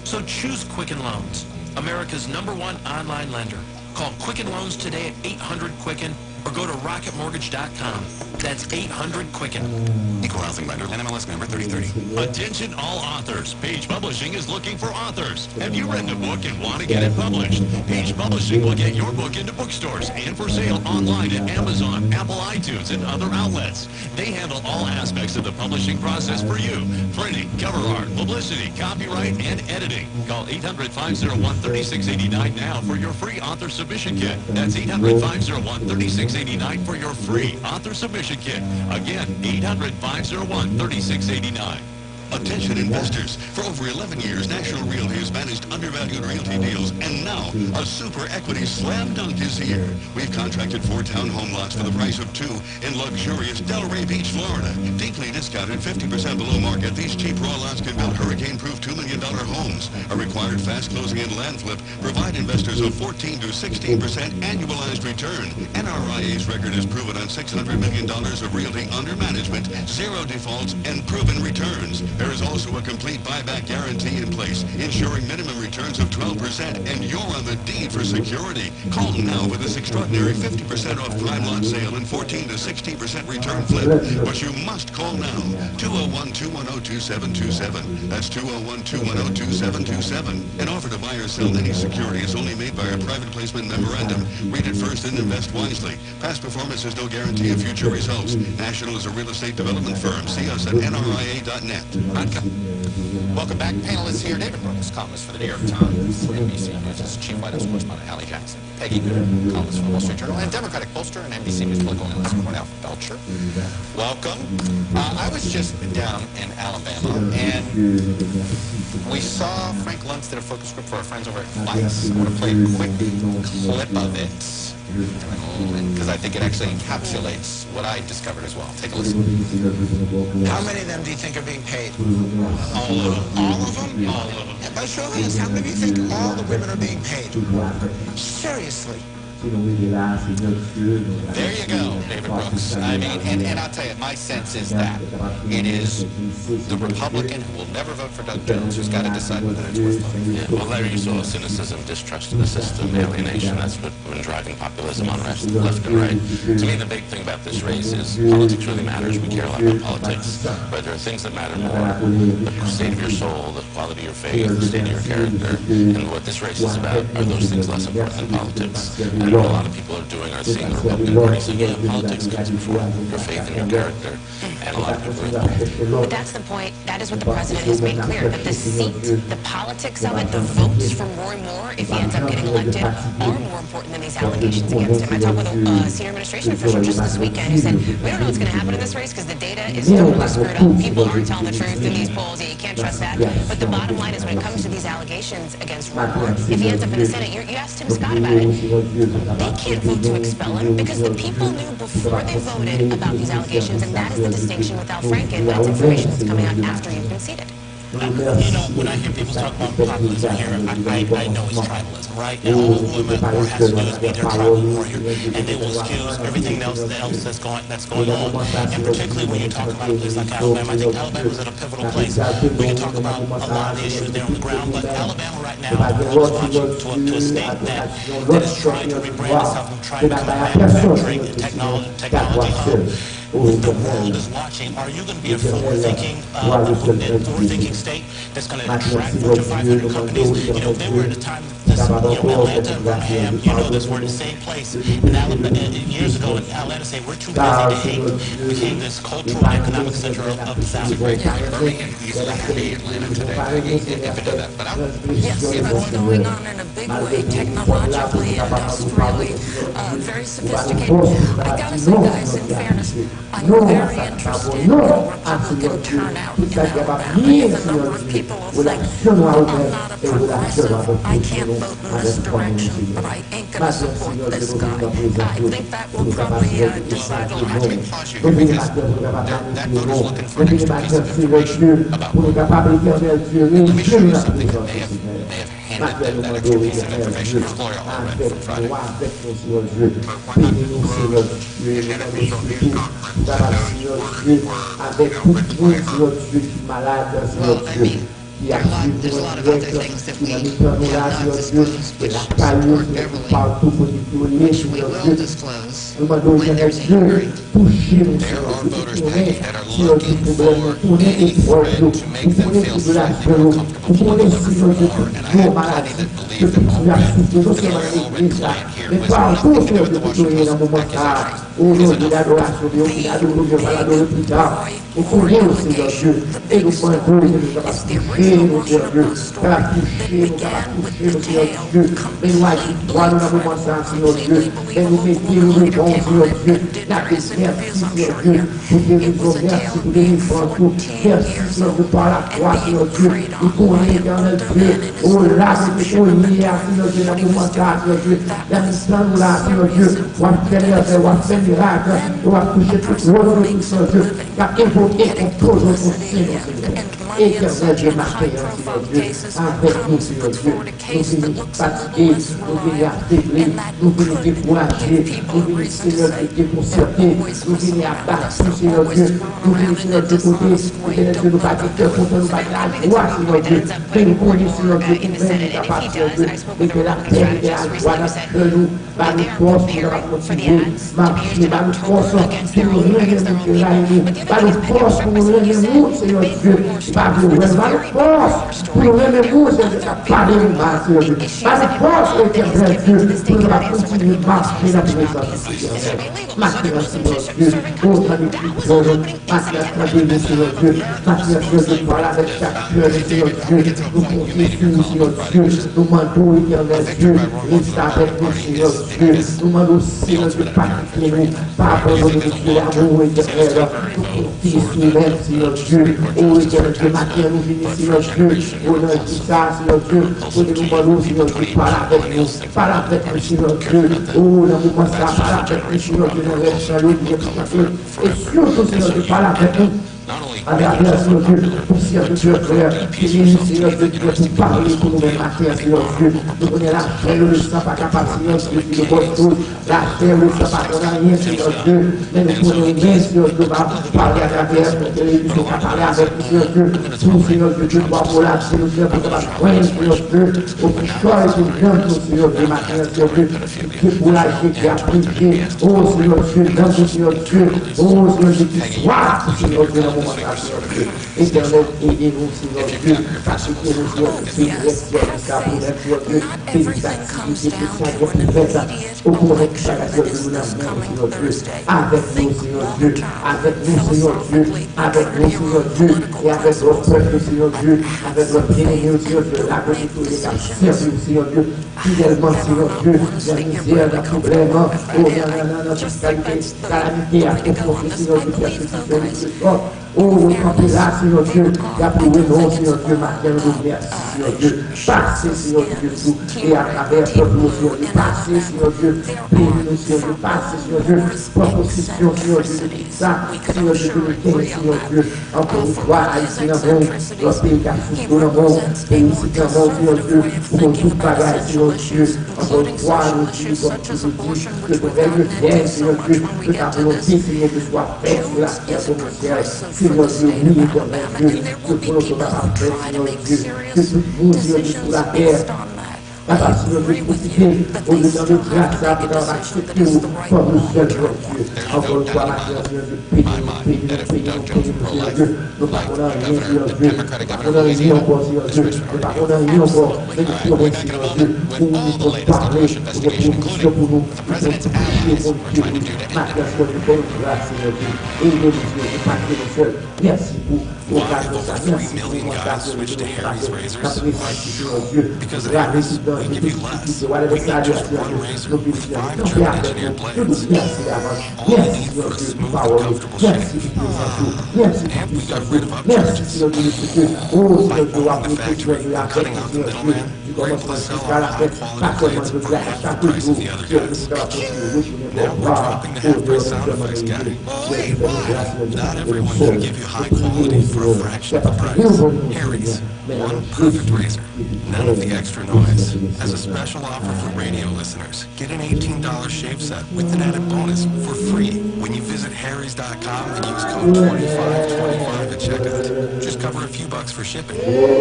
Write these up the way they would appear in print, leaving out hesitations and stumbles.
So choose Quicken Loans, America's #1 online lender. Call Quicken Loans today at 800-QUICKEN or go to rocketmortgage.com. That's 800-QUICKEN. Equal housing lender, NMLS number 3030. Attention all authors. Page Publishing is looking for authors. Have you written a book and want to get it published? Page Publishing will get your book into bookstores and for sale online at Amazon, Apple iTunes, and other outlets. They handle all aspects of the publishing process for you. Printing, cover art, publicity, copyright, and editing. Call 800-501-3689 now for your free author submission kit. That's 800-501-3689 for your free author submission kit. Again, 800-501-3689. Attention investors. For over 11 years, National Realty has managed undervalued realty deals, and now a super equity slam dunk is here. We've contracted 4 townhome lots for the price of 2 in luxurious Delray Beach, Florida. Deeply discounted, 50% below market, these cheap raw lots can build hurricane-proof $2 million homes. A required fast closing and land flip provide investors a 14 to 16% annualized return. NRIA's record is proven on $600 million of realty under management, 0 defaults, and proven returns. There is also a complete buyback guarantee in place, ensuring minimum returns of 12%, and you're on the deed for security. Call now for this extraordinary 50% off prime lot sale and 14 to 16% return flip. But you must call now. 201-210-2727. That's 201-210-2727. An offer to buy or sell any security is only made by a private placement memorandum. Read it first and invest wisely. Past performance is no guarantee of future results. National is a real estate development firm. See us at nria.net. Welcome back. Panelists here, David Brooks, columnist for the New York Times, NBC News' chief White House correspondent, Hallie Jackson, Peggy Gooder, columnist for the Wall Street Journal, and Democratic pollster and NBC News political analyst, Cornell Belcher. Welcome. I was just down in Alabama, and we saw Frank Luntz did a focus group for our friends over at Vice. I want to play a quick clip of it, because I think it actually encapsulates what I discovered as well. Take a listen. How many of them do you think are being paid? All of them. All of them? All of them. Yeah, by show of hands, how many do you think all the women are being paid? Seriously. There you go, David Brooks. I mean, and I'll tell you, my sense is that it is the Republican who will never vote for Doug Jones who's got to decide whether it's worth voting. Yeah, well, Larry, you saw cynicism, distrust of the system, alienation. That's what's been driving populism on left and right. To me, the big thing about this race is politics really matters. We care a lot about politics, but there are things that matter more. The state of your soul, the quality of your faith, the state of your character, and what this race is about are those things less important than politics. And what a lot of people are doing are seeing the Republican Party saying, yeah, politics comes before your faith and your character, and a lot of people are But that's the point. That is what the president has made clear, that the seat, the politics of it, the votes from Roy Moore, if he ends up getting elected, are more important than these allegations against him. I talked with a senior administration official just this weekend who said, we don't know what's going to happen in this race because the data is totally screwed up. People aren't telling the truth in these polls. You can't trust that. But the bottom line is when it comes to these allegations against Roy Moore, if he ends up in the Senate, you asked Tim Scott about it, they can't vote to expel him because the people knew before they voted about these allegations, and that is the distinction with Al Franken when it's information that's coming out after you've been seated. You know, when I hear people talk about populism here, I know it's tribalism, right? And all Moore has to do is be their tribal warrior, and they will excuse everything else that's going on. And particularly when you talk about a place like Alabama, I think Alabama is at a pivotal place. We can talk about a lot of the issues there on the ground, but Alabama right now, I was watching to a state that is trying to rebrand itself and trying to become a manufacturing and technology hub. The world is watching. Are you going to be a forward-thinking state that's going to attract Fortune 500 companies? You know, they were at a time, Atlanta and Birmingham, this were the same place. And Alabama, years ago, Atlanta said, we're too busy to hate, became this cultural and economic center of the South. Birmingham easily could be Atlanta today if it did that. But Yes, it's going on in a big way, technologically, industrially, very sophisticated. I gotta say, guys, in fairness, I'm very interested in Republican turnout in Alabama. There's a number of people who think, I'm not a progressive, I can't vote in this direction, but I ain't gonna support this guy. I think that will probably decide a lot. let me pause you here because that voter's looking for an extra piece of information about Let me show you something that may have handed them that extra piece of information. Here's Gloria Allred from Friday. Well, I mean, there's a lot of other things that we have not disclosed, which support Beverly, which we will disclose when there's a hearing. There are voters, Peggy, that are looking for any thread to make them feel slightly more comfortable to vote for more. And I have plenty that believe them already. Gloria Allred client here was nothing to do with the Washington Post accusation. Is enough. The fortification, the big story, is the original Washington story that began with the tale completely believable and did various interviews, I'm sure you. It was a tale of being 14 years old and being preyed on by an older man in his 30s. What he was doing, that was serious consequences. Then makes a living, getting publicity and money in such high-profile cases, comes forward a case that looks like a was right, and that could give people a reason to say they're always listening, they're always around in the dishonest way, don't let them do it. So I mean, it's a point that ends up putting Roy Moore in the Senate, and if he does, I spoke with a Republican strategist recently who said they are preparing for the ads to be used in October against their own, I guess their own people. But the other thing is Democrats, they made more Brasil, mas vale forte, por um remédio, para o máximo, vale forte, o que é Brasil, por uma continha máxima na presença máquina, Senhor Deus, outra liquidiana, máquina também, Senhor Deus, máquina de palavra de captura, Senhor Deus, no conflito, Senhor Deus, no mandu e Deus, está aberto, Senhor Deus, numa lucina de paquinho, Papa, no ministério, amor e guerreira, no conflito, né, Senhor Deus, o Deus de máquina no vinho, Senhor Deus, o não está, Senhor Deus, o numa luz, Senhor Deus, palavra, Senhor Deus, o não me mostrar, palavra, Senhor Deus, escuta, Senhor, de palavra, Agradeço, Senhor Deus, por ser do Senhor, que me Senhor Deus, que parle com o meu matéria, Senhor Deus, do poderá ter o sapacapa, Senhor Deus, do gostoso, da ter o sapacona, Senhor Deus, nem por ninguém, Senhor Deus, para agradecer, porque ele disse que a palavra do Senhor Deus, o Senhor Deus, do apurado, Senhor Deus, do baixo, Senhor Deus, o que chora de canto, Senhor de matéria, Senhor Deus, que por aí que aprende, o Senhor Deus, canto, Senhor Deus, o Senhor Deus, que suave, Senhor Deus, não mostrar. Então, eu digo, Senhor Deus, faço que o Senhor Deus, o correto será Senhor Deus, avec nous, Senhor Deus, avec nous, Senhor Deus, avec nous, Senhor Deus, et avec le peuple, Senhor Deus, avec le bien-aimé, Senhor Deus, la bénédiction, servi, Senhor Deus, fidèlement, Senhor Deus, la misère, le problème, la calamité, à confronter, Senhor Deus, oh, le campélat, Senhor Deus, et après le nom, Senhor Dieu, marquant le merci, Senhor Dieu, passez, Senhor Dieu, tout, et à travers le peuple, Senhor Dieu, passez, Senhor Dieu, bénis-nous, Senhor Dieu, passez, Senhor Dieu, proposition, Senhor Dieu, de ça, Senhor Dieu, de l'Éternel, Senhor Dieu, encore une fois, ici dans le monde, le pays qui a souffert dans le monde, et ici dans le monde, Senhor Dieu, pour tout bagage, Senhor Dieu, encore une fois, nous disons, comme tu nous dis, que le règne vienne, Senhor Dieu, que ta volonté, Seigneur, que soit faite sur la terre comme au ciel, Senhor Dieu, oui, éternel Dieu, que pour notre parfait, Senhor Dieu, que tout vous, Senhor Dieu, sur la terre, la Senhor Dieu, crucifié, au lieu de grâce, dans l'accepter, comme le seul Dieu. Encore une fois, la Senhor Dieu, Senhor Dieu, nous parlons rien, Senhor Dieu, nous parlons rien encore, Senhor Dieu, nous parlons rien encore, mais nous pouvons, Senhor Dieu, nous pouvons parler, nous pouvons pour nous, nous pouvons prier pour Dieu, marquer sur le bon grâce, Senhor Dieu, et nous disons, pas que nous sommes, merci pour grâce de ça, merci pour votre grâce, Senhor Dieu, la résidence, de tout, whatever side you are, no business, no fear, no mercy, yes, Senhor Deus, power, yes, yes, yes, Senhor Deus, oh, Senhor Deus, a prefeitura de Senhor Deus, de como nós ficar a fé, na coisa do Zé, está tudo, Senhor Deus, pela Not everyone can give you high quality for a fraction of the price. Harry's, one perfect razor, none of the extra noise. As a special offer for radio listeners, get an $18 shave set with an added bonus for free when you visit harrys.com and use code 2525 at checkout. Just cover a few bucks for shipping.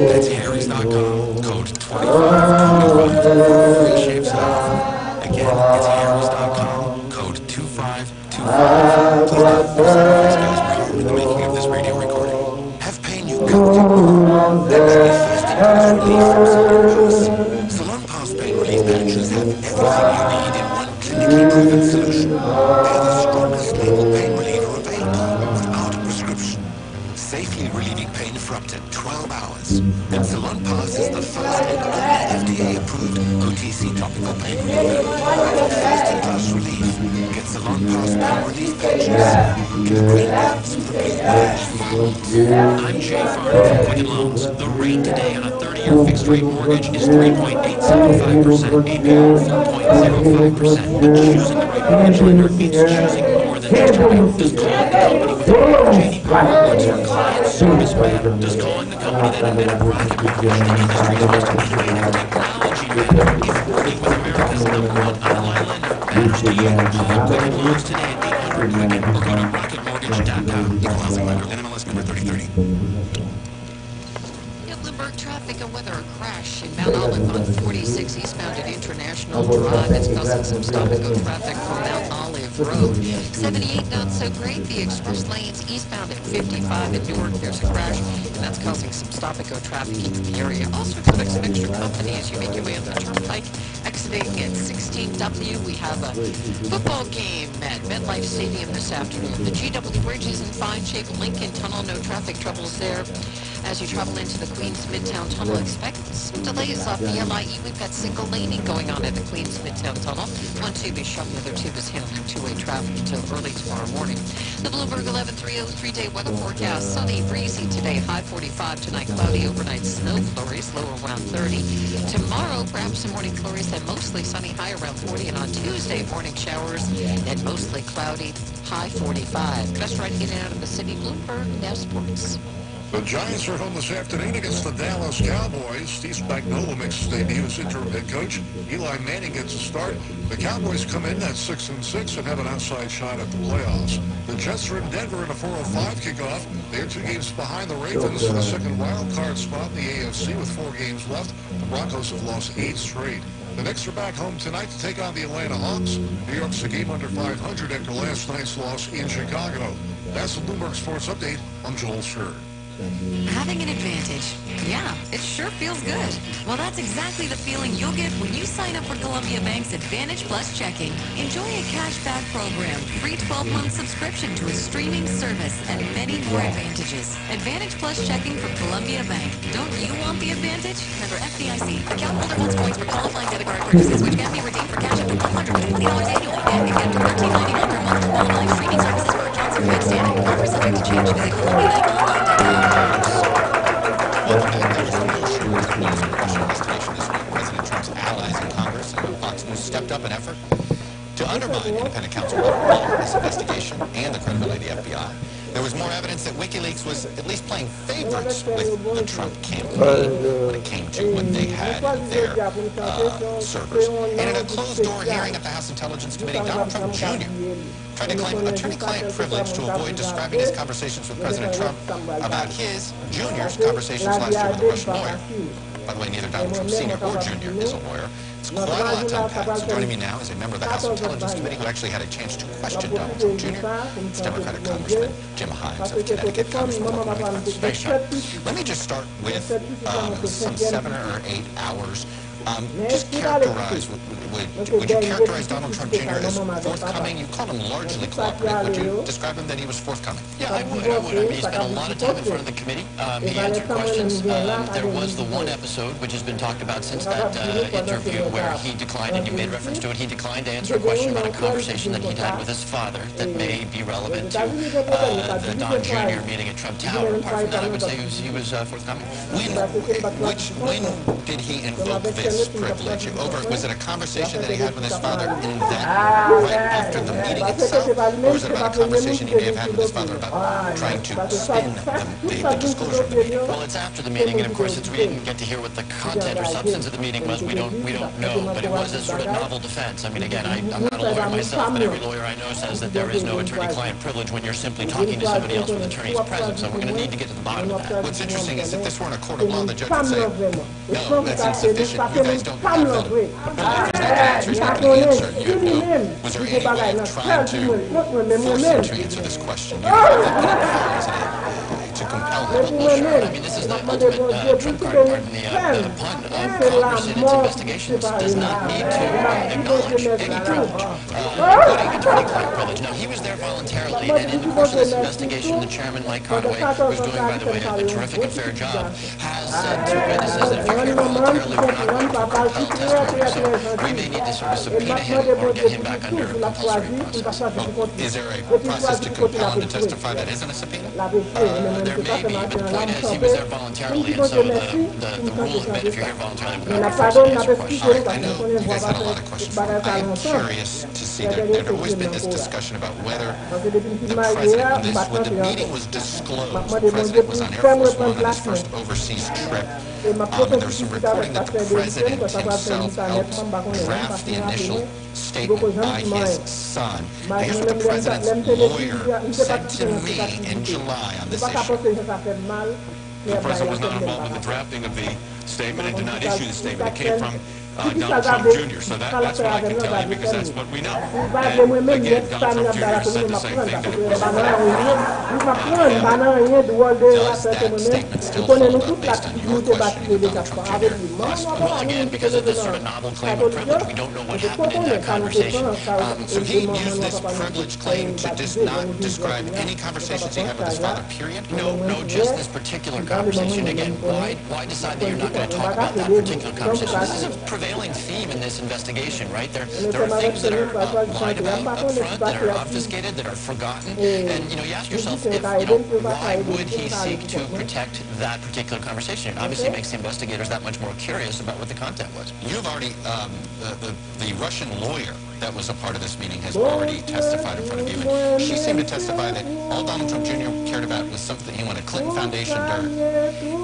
That's harrys.com, code 2525 for a free shave set. Again, it's harrys.com, code 2525. Please note, these guys were harmed in the making of this radio recording. Have pain you come to. That may be first in relief. Salon Pass Pain Relief Patches have everything you need in one clinically proven solution. They're the strongest label pain reliever available without a prescription. Safely relieving pain for up to 12 hours. And Salon Pass is the first and only FDA-approved OTC topical pain reliever. For first-in-class relief, get Salon Pass Pain Relief Patches. Get great names for big cash. I'm Jay Farr from Quicken Loans. The rate today on a 30-year fixed-rate mortgage is 3.875%, APR 4.05%. Choosing the right mortgage lender means choosing more than just a rate. Does calling the company with a J.D. Power what's your client service matter? Does calling the company that invented Rocket Mortgage, the industry's most innovative technology matter? If working with America's #1 online lender matters to you, call Quicken Loans today at 800 or go to rocketmortgage.com. Equal housing lender, NMLS number 3030. Bloomberg traffic and weather. A crash in Mount Olive on 46 eastbound at International Drive. It's causing some stop-and-go traffic from Mount Olive Road. 78 not so great. The express lanes eastbound at 55 in Newark. There's a crash, and that's causing some stop-and-go traffic in the area. Also expect some extra company as you make your way on the turnpike. Exiting at 16W, we have a football game at MetLife Stadium this afternoon. The GW Bridge is in fine shape. Lincoln Tunnel, no traffic troubles there. As you travel into the Queens Midtown Tunnel, expect some delays off the LIE. We've got single laning going on at the Queens Midtown Tunnel. One tube is shut, the other tube is handling two-way traffic until early tomorrow morning. The Bloomberg 1130 3-day weather forecast. Sunny, breezy today, high 45. Tonight, cloudy overnight, snow flurries, low around 30. Tomorrow, perhaps some morning flurries, then mostly sunny, high around 40. And on Tuesday, morning showers and mostly cloudy, high 45. Best right in and out of the city. Bloomberg, now sports. The Giants are home this afternoon against the Dallas Cowboys. Steve Spagnuolo makes his debut as interim head coach. Eli Manning gets a start. The Cowboys come in at 6-6 and have an outside shot at the playoffs. The Jets are in Denver in a 4:05 kickoff. They're 2 games behind the Ravens for the second wild card spot in the AFC with 4 games left. The Broncos have lost 8 straight. The Knicks are back home tonight to take on the Atlanta Hawks. New York's a game under 500 after last night's loss in Chicago. That's the Bloomberg Sports Update. I'm Joel Schur. Having an advantage. Yeah, it sure feels good. Well, that's exactly the feeling you'll get when you sign up for Columbia Bank's Advantage Plus Checking. Enjoy a cashback program, free 12-month subscription to a streaming service, and many more advantages. Advantage Plus Checking from Columbia Bank. Don't you want the advantage? Member FDIC. Account holder wants points for qualifying debit card purchases, which can be redeemed for cash up to $150 annually, and can get to $13.99 per month for qualifying streaming services for accounts in good standing. Offer subject to change. Visit ColumbiaBank.com. Welcome back. There was a new shooting news and Russia investigation this week. President Trump's allies in Congress and Fox News stepped up an effort to undermine independent counsel on this investigation and the credibility of the FBI. There was more evidence that WikiLeaks was at least playing favorites with the Trump campaign when it came to what they had in their servers. And in a closed-door hearing at the House Intelligence Committee, Donald Trump Jr. tried to claim attorney-client privilege to avoid describing his conversations with President Trump about his, Jr.'s, conversations last year with a Russian lawyer. By the way, neither Donald Trump Sr. or Jr. is a lawyer. It's quite a lot to unpack. So joining me now is a member of the House Intelligence Committee who actually had a chance to question Donald Trump Jr. It's Democratic Congressman Jim Himes of Connecticut. Congressman, welcome to the show. Let me just start with some 7 or 8 hours. Just characterize, would you characterize Donald Trump Jr. as forthcoming? You called him largely cooperative. Would you describe him that he was forthcoming? Yeah, I would. I mean, he spent a lot of time in front of the committee. He answered questions. There was the one episode, which has been talked about since that interview, where he declined, and you made reference to it, he declined to answer a question about a conversation that he'd had with his father that may be relevant to the Don Jr. meeting at Trump Tower. Apart from that, I would say he was forthcoming. When did he invoke this privilege? Was it a conversation that he had with his father in that right after the meeting itself? Or was it about a conversation he may have had with his father about trying to spin the disclosure of the meeting? Well, it's after the meeting, and of course, since we didn't get to hear what the content or substance of the meeting was, we don't know. But it was a sort of novel defense. I mean, again, I'm not a lawyer myself, but every lawyer I know says that there is no attorney-client privilege when you're simply talking to somebody else with attorney's presence. So we're going to need to get to the bottom of that. What's interesting is if this were in a court of law, the judge would say, no, that's insufficient. You guys don't have that ability. He's not going to answer. You know, was there any way of trying to force him to answer this question? To compel him? Well, sure. I mean, this is the ultimate trump card, pardon the pun of Congress in its investigations. Does not need to acknowledge any privilege, including attorney-client privilege. Now, he was there voluntarily, and in the course of this investigation, the chairman, Mike Conway, who's doing, by the way, a terrific and fair job, has said to witnesses that if you're here voluntarily, we're not going to compel testimony. So we may need to sort of subpoena him or get him back under compulsory process. Well, is there a process to compel him to testify that isn't a subpoena? There may be, but the point is he was there voluntarily, and so the rule had been if you're here voluntarily, we're not going to answer questions. I know you guys had a lot of questions for me. I'm curious to see, there's always been this discussion about whether the president, when the meeting was disclosed, the president was on Air Force One on his first overseas trip. And there's some reporting that the president himself helped draft the initial statement by his son. Now, here's what the president's lawyer said to me in July on this issue. The president was not involved in the drafting of the statement and did not issue the statement. It came from Donald Trump Jr. So that's what I can tell you because that's what we know. And again, Donald Trump Jr. said the same thing, that it was Does that statement still hold up based on your questioning of Donald Trump Jr. last week? Well, again, because of this sort of novel claim of privilege, we don't know what happened in that conversation. So he used this privilege claim to not describe any conversations he had with his father, period? No, just this particular conversation. Again, why decide that you're not going to talk about that particular conversation? This is a prevailing theme in this investigation, right? There are things that are lied about up front, that are obfuscated, that are forgotten. And, you ask yourself, why would he seek to protect that particular conversation? It obviously makes the investigators that much more curious about what the content was. You've already, the Russian lawyer that was a part of this meeting has already testified in front of you. And she seemed to testify that all Donald Trump Jr. cared about was something he wanted Clinton Foundation dirt.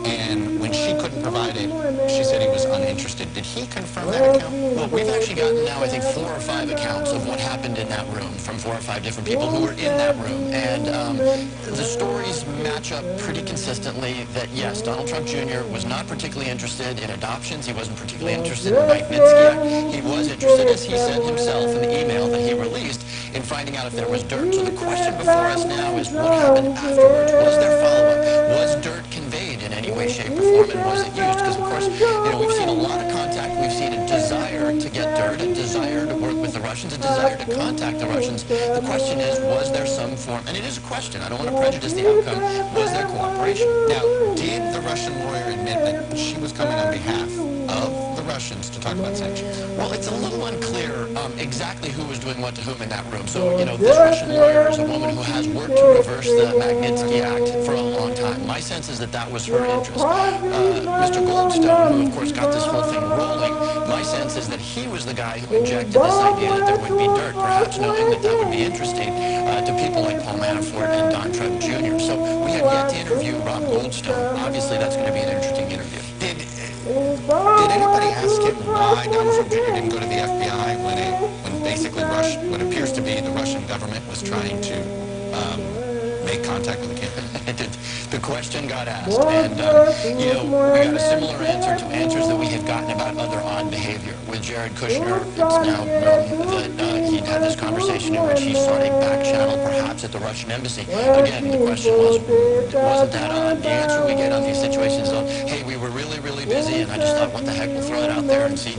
And when she couldn't provide it, she said he was uninterested. Did he confirm that account? Well, we've actually gotten now, I think, 4 or 5 accounts of what happened in that room from 4 or 5 different people who were in that room. And the stories match up pretty consistently that, yes, Donald Trump Jr. was not particularly interested in adoptions. He wasn't particularly interested in the Magnitsky Act. He was interested, as he said himself in the email that he released, in finding out if there was dirt. So the question before us now is what happened afterwards? Was there follow-up? Was dirt conveyed in any way, shape, or form, and was it used? Because, of course, we've seen a lot of contact. We've seen a desire to get dirt, a desire to work with the Russians, a desire to contact the Russians. The question is, was there some form? And it is a question. I don't want to prejudice the outcome. Was there cooperation? Now, did the Russian lawyer admit that she was coming on behalf of the Russians to talk about sanctions? Well, it's a little unclear exactly who was doing what to whom in that room. So, this Russian lawyer is a woman who has worked to reverse the Magnitsky Act for a long time. My sense is that that was her interest. Mr. Goldstone, who, of course, got this whole thing rolling, my sense is that he was the guy who injected this idea that there would be dirt, perhaps knowing that that would be interesting to people like Paul Manafort and Don Trump Jr. So we have yet to interview Rob Goldstone. Obviously, that's going to be an interesting interview. Did anybody ask him why Donald Trump Jr. didn't go to the FBI when basically what appears to be the Russian government was trying to make contact with the campaign? The question got asked, and we got a similar answer to answers that we have gotten about other odd behavior. With Jared Kushner, it's now known that he'd had this conversation in which he sought a back channel, perhaps at the Russian embassy. Again, the question wasn't that odd? The answer we get on these situations is, hey, we were really, really busy, and I just thought, what the heck, we'll throw it out there and see.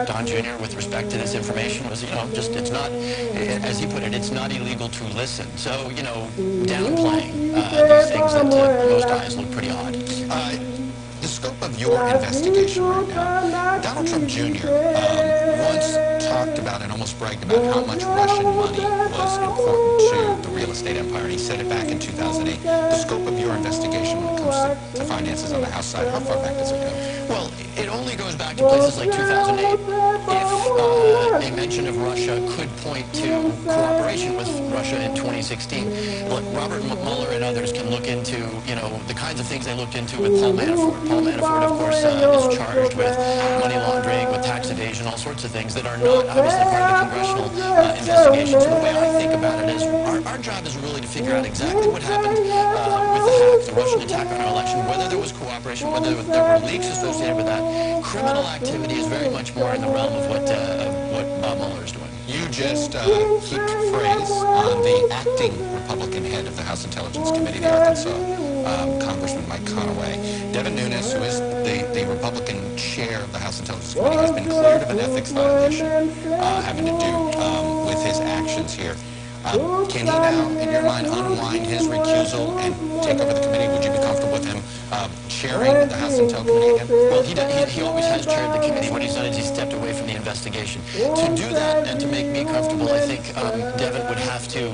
Don Jr., with respect to this information, was, it's not, as he put it, it's not illegal to listen. So, downplaying these things that to most eyes look pretty odd. The scope of your investigation right now, Donald Trump Jr. Once talked about and almost bragged about how much Russian money was important to the real estate empire, and he said it back in 2008. The scope of your investigation when it comes to finances on the House side, how far back does it go? Well, it only goes back to places like 2008. If a mention of Russia could point to cooperation with Russia in 2016, look, Robert Mueller and others can look into, the kinds of things they looked into with Paul Manafort. Paul Manafort, of course, is charged with money laundering, with tax evasion, all sorts of things that are not obviously part of the congressional investigation. So the way I think about it is our job is really to figure out exactly what happened with the hack, the Russian attack on our election, whether there was cooperation, whether there were leaks associated with that. Criminal activity is very much more in the realm of what Bob Mueller is doing. You just heaped praise on the acting Republican head of the House Intelligence Committee, the Arkansas Congressman Mike Conaway. Devin Nunes, who is the Republican chair of the House Intelligence Committee, has been cleared of an ethics violation having to do with his actions here. Can he now, in your mind, unwind his recusal and take over the committee? Would you be comfortable with him chairing the House Intel Committee again? Well, he always has chaired the committee. What he's done is he stepped away from the investigation. To do that and to make me comfortable, I think Devin would have to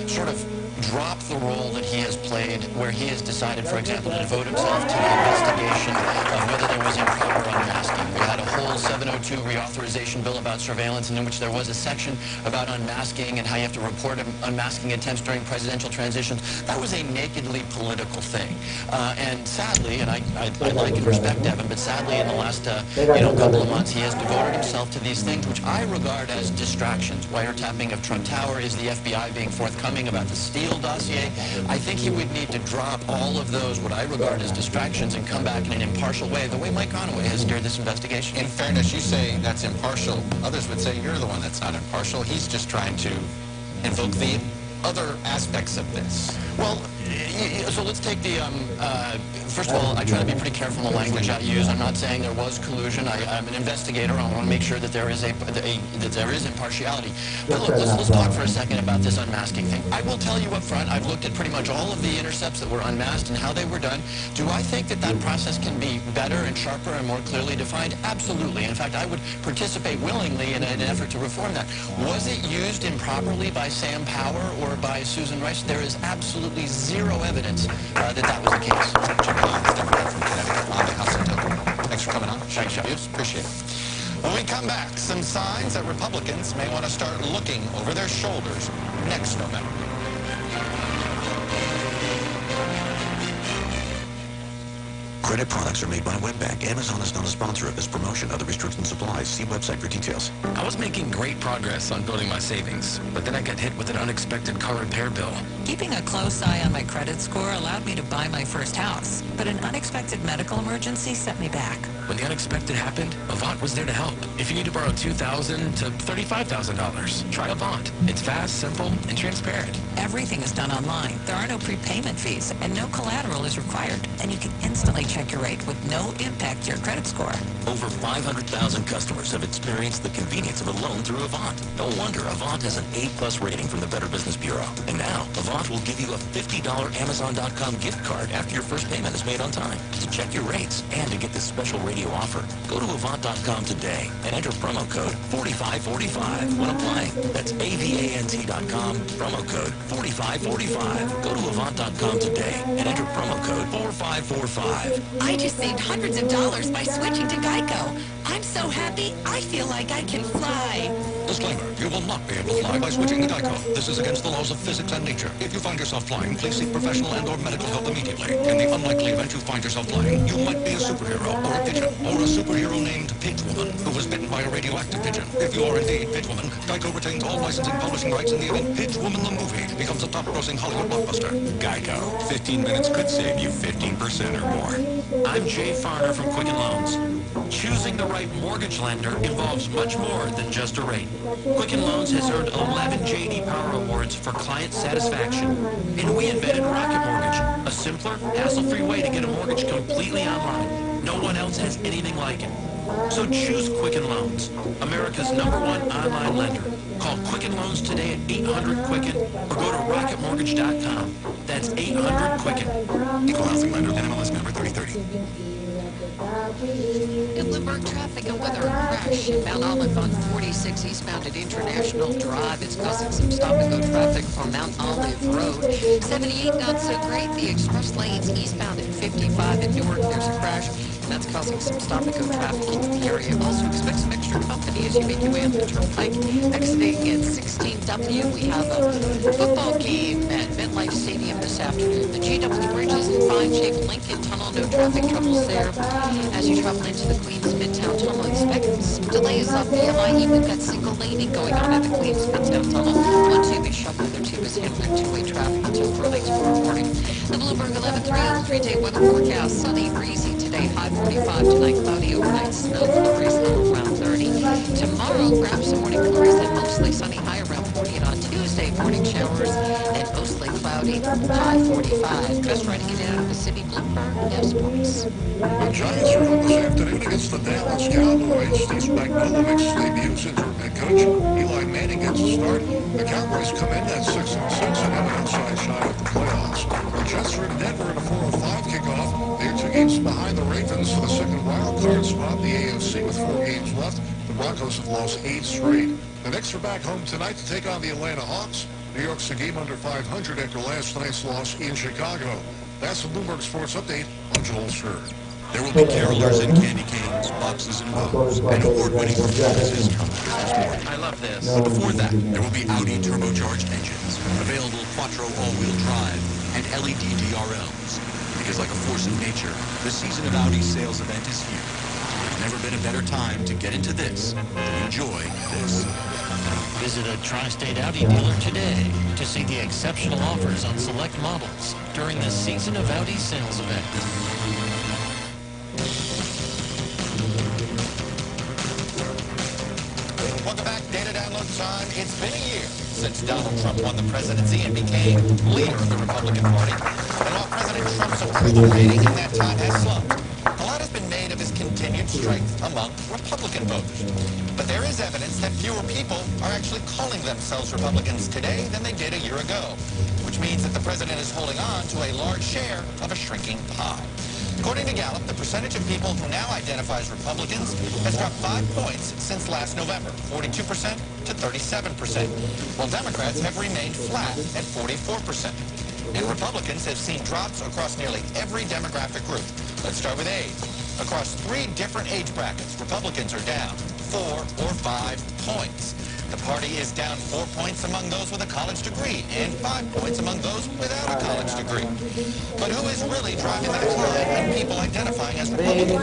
sort of drop the role that he has played, where he has decided, for example, to devote himself to the investigation of whether there was improper unmasking. We had a whole 702 reauthorization bill about surveillance, in which there was a section about unmasking and how you have to report unmasking attempts during presidential transitions. That was a nakedly political thing. And sadly, and I like and respect Devin, but sadly in the last couple of months, he has devoted himself to these things, which I regard as distractions. Wiretapping of Trump Tower, is the FBI being forthcoming about the Steele dossier? I think he would need to drop all of those, what I regard as distractions, and come back in an impartial way, the way Mike Conaway has steered this investigation. in fairness, you say that's impartial. Others would say you're the one that's not impartial. He's just trying to invoke the other aspects of this. Well, so let's take the, first of all, I try to be pretty careful in the language I use. I'm not saying there was collusion. I'm an investigator. I want to make sure that there is impartiality. But look, let's talk for a second about this unmasking thing. I will tell you up front, I've looked at pretty much all of the intercepts that were unmasked and how they were done. Do I think that that process can be better and sharper and more clearly defined? Absolutely. In fact, I would participate willingly in an effort to reform that. Was it used improperly by Sam Power or by Susan Rice? There is absolutely zero evidence that that was the case. Jim Collins, Democrat from Connecticut, on the House of Democrats. Thanks for coming on. Thanks, Views. Appreciate it. When we come back, some signs that Republicans may want to start looking over their shoulders next November. Credit products are made by WebBank. Amazon is not a sponsor of this promotion. Other restrictions apply. See website for details. I was making great progress on building my savings, but then I got hit with an unexpected car repair bill. Keeping a close eye on my credit score allowed me to buy my first house, but an unexpected medical emergency set me back. When the unexpected happened, Avant was there to help. If you need to borrow $2,000 to $35,000, try Avant. It's fast, simple, and transparent. Everything is done online. There are no prepayment fees, and no collateral is required. And you can instantly check your rate with no impact to your credit score. Over 500,000 customers have experienced the convenience of a loan through Avant. No wonder Avant has an A+ rating from the Better Business Bureau. And now, Avant will give you a $50 Amazon.com gift card after your first payment is made on time. To check your rates and to get this special radio offer, go to Avant.com today and enter promo code 4545 when applying. That's AVANT.com, promo code 4545. Go to Avant.com today and enter promo code 4545. I just saved hundreds of dollars by switching to Geico. I'm so happy, I feel like I can fly. Disclaimer, you will not be able to fly by switching to Geico. This is against the laws of physics and nature. If you find yourself flying, please seek professional and or medical help immediately. In the unlikely event you find yourself flying, you might be a superhero or a pigeon, or a superhero named Pidge Woman, who was bitten by a radioactive pigeon. If you are indeed Pidge Woman, Geico retains all licensing publishing rights in the event Pidge Woman the movie becomes a top-grossing Hollywood blockbuster. Geico. 15 minutes could save you 15% or more. I'm Jay Farner from Quicken Loans. Choosing the right mortgage lender involves much more than just a rate. Quicken Loans has earned 11 J.D. Power Awards for client satisfaction. And we invented Rocket Mortgage, a simpler, hassle-free way to get a mortgage completely online. No one else has anything like it. So choose Quicken Loans, America's #1 online lender. Call Quicken Loans today at 800-QUICKEN or go to rocketmortgage.com. That's 800-QUICKEN. Equal housing lender, NMLS number 3030. In Bloomberg, traffic and weather, a crash in Mount Olive on 46 eastbound at International Drive. It's causing some stop-and-go traffic on Mount Olive Road. 78 not so great. The express lanes eastbound at 55 at Newark. There's a crash, and that's causing some stop-and-go traffic in the area. Also expect some extra company as you make your way up the turnpike. Exiting at 16W, we have a football game at MetLife Stadium this afternoon. The GW Bridge is in fine shape. Lincoln Tunnel, no traffic troubles there. As you travel into the Queens Midtown Tunnel, expect some delays up the IE. We've got single laning going on at the Queens Midtown Tunnel. One tube is shut, the other tube is handling two-way traffic until early tomorrow morning. The Bloomberg 11.3 three-day weather forecast. Sunny, breezy today, high 45, tonight cloudy, overnight snow, flurries, low around 30. Tomorrow, grab some morning flurries, then mostly sunny, high around 40. And on Tuesday, morning showers and mostly cloudy, high 45. Just writing it in out of the city, Bloomberg, now sports. The Giants are home this afternoon against the Dallas Cowboys. Steve Spagnuolo makes his debut as interim head coach. Eli Manning gets a start. The Cowboys come in at 6-6 and have an outside shot at the playoffs. The Jets are in Denver in a 4:05 kickoff. They're 2 games behind the Ravens for the second wild card spot in the AFC with 4 games left. The Broncos have lost 8 straight. The Knicks are back home tonight to take on the Atlanta Hawks. New York's a game under 500 after last night's loss in Chicago. That's the Bloomberg Sports Update. I'm Joel Stern. There will be carolers and candy canes, boxes and bows, and award-winning performances from Christmas morning. I love this. But before that, there will be Audi turbocharged engines, available Quattro all-wheel drive, and LED DRLs. Because like a force of nature, the season of Audi's sales event is here. There's never been a better time to get into this, to enjoy this. Visit a Tri-State Audi dealer today to see the exceptional offers on select models during the Season of Audi sales event. data download time. It's been a year since Donald Trump won the presidency and became leader of the Republican Party. And while President Trump's approval rating in that time has slumped, a lot has been made of his continued strength among Republican voters. But there is evidence that fewer people are actually calling themselves Republicans today than they did a year ago, which means that the president is holding on to a large share of a shrinking pie. According to Gallup, the percentage of people who now identify as Republicans has dropped 5 points since last November, 42% to 37%, while Democrats have remained flat at 44%. And Republicans have seen drops across nearly every demographic group. Let's start with age. Across 3 different age brackets, Republicans are down 4 or 5 points. The party is down 4 points among those with a college degree and 5 points among those without a college degree. But who is really driving the decline in people identifying as Republicans?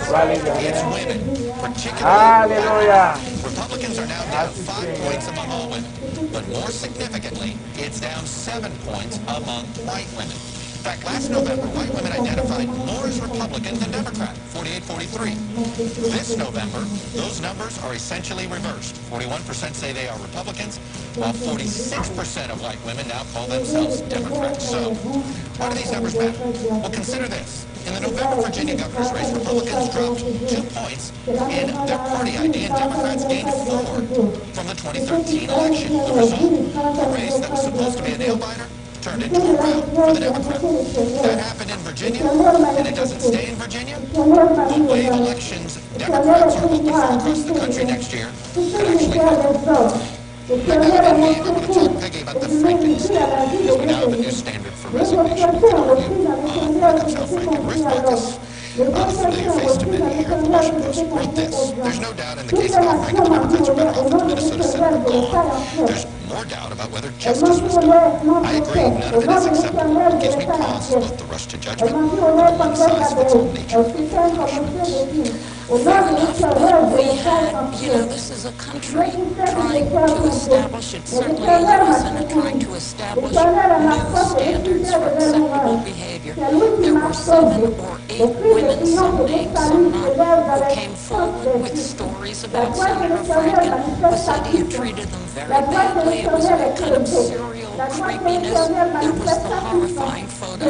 It's women, particularly white women. Republicans are now down 5 points among all women. But more significantly, it's down 7 points among white women. In fact, last November, white women identified more as Republican than Democrat, 48-43. This November, those numbers are essentially reversed. 41% say they are Republicans, while 46% of white women now call themselves Democrats. So, why do these numbers matter? Well, consider this. In the November Virginia governor's race, Republicans dropped 2 points in their party ID, and Democrats gained 4 from the 2013 election. The result, a race that was supposed to be a nail-biter turned into a rout for the Democrats. That happened in Virginia, and it doesn't stay in Virginia. The wave elections Democrats are hoping for across the country next year could actually happen. I want to talk, Peggy, about the Franken standard, because we now have a new standard for resignation. You could argue when it comes to Al Franken. Ruth Marcus, a familiar face to many here at the Washington Post, wrote this: "There's no doubt in the case of Al Franken, the Democrats are better off with the Minnesota senator gone. There's more doubt about whether justice was done. I agree, none of it is acceptable. It gives me pause about the rush to judgment and the one-size-fits-all nature of punishments." Fair enough, but we had, this is a country trying to establish, it's certainly a U.S. Senate trying to establish new standards for acceptable behavior. There were 7 or 8 women, some named, some not, who came forward with stories about Senator Franken, who said he had treated them very badly. It was a kind of serial creepiness. There was the horrifying photo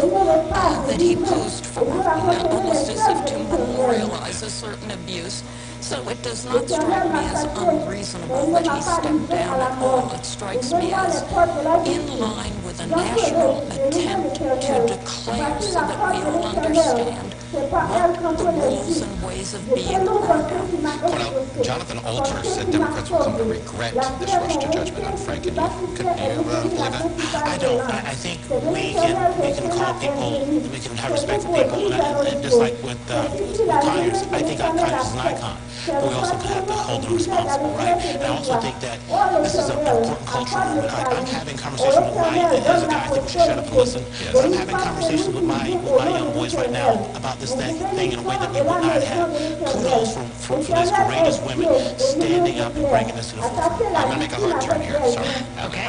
that he posed for, almost as if to memorialize a certain abuse. So it does not strike me as unreasonable that he stepped down at all. It strikes me as in line with a national attempt to declare so that we all understand what the rules and ways of being are now. Jonathan Alter said Democrats will come to regret this rush to judgment on Franken. Could you believe that? I don't. I think we can call people, we can have respect for people, and just like with Conyers, I think Conyers is an icon. But we also have to hold them responsible, right? And I also think that this is an important cultural movement. I'm having conversations with as a guy, I think we should shut up and listen. Yes. I'm having conversations with my young boys right now about this thing in a way that we would not have. Kudos for these courageous women standing up and bringing this to the forefront. I'm going to make a hard turn here. Sorry. Okay.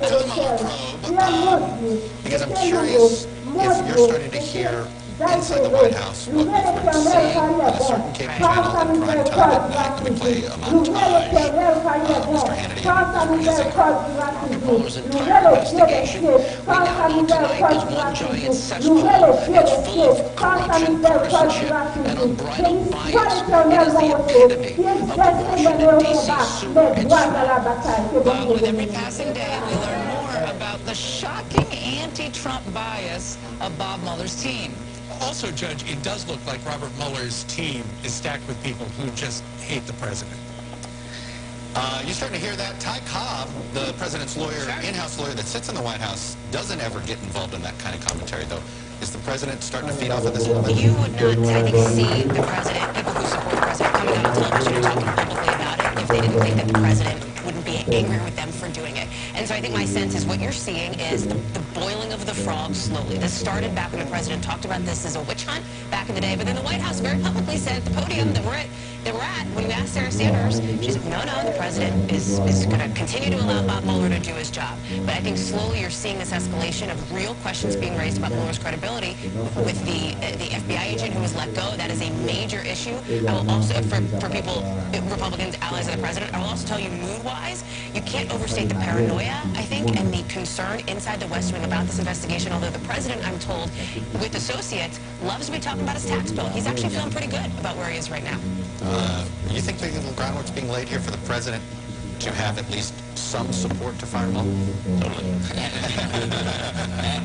To the Mueller probe, because I'm curious if you're starting to hear inside the White House what we've been seeing on a certain cable channel in prime time at night. Let me play a montage. Mr. Hannity and his Robert Mueller's entire investigation, we now know tonight is one giant cesspool. It's full of corruption, partisanship, and unbridled bias. It is the epitome of the Washington, D.C. sewer and swamp. Well, with every passing day, we learn more about the shocking anti-Trump bias of Bob Mueller's team. Also, Judge, it does look like Robert Mueller's team is stacked with people who just hate the president. You're starting to hear that. Ty Cobb, the president's lawyer, in-house lawyer that sits in the White House, doesn't ever get involved in that kind of commentary, though. Is the president starting to feed off of this a little bit? You would not, I think, see the president, people who support the president, coming on television and talking publicly about it if they didn't think that the president wouldn't be angry with them for doing it. And so I think my sense is what you're seeing is the boiling of the frog slowly. This started back when the president talked about this as a witch hunt back in the day, but then the White House very publicly said at the podium that that we're at. When we asked Sarah Sanders, she said, no, the president is going to continue to allow Bob Mueller to do his job. But I think slowly you're seeing this escalation of real questions being raised about Mueller's credibility with the FBI agent who was let go. That is a major issue. I will also, for people, Republicans, allies of the president, I will also tell you, mood-wise, you can't overstate the paranoia, I think, and the concern inside the West Wing about this investigation, although the president, I'm told, with associates, loves to be talking about his tax bill. He's actually feeling pretty good about where he is right now. You think the groundwork's being laid here for the president to have at least some support to fire Mueller? Totally.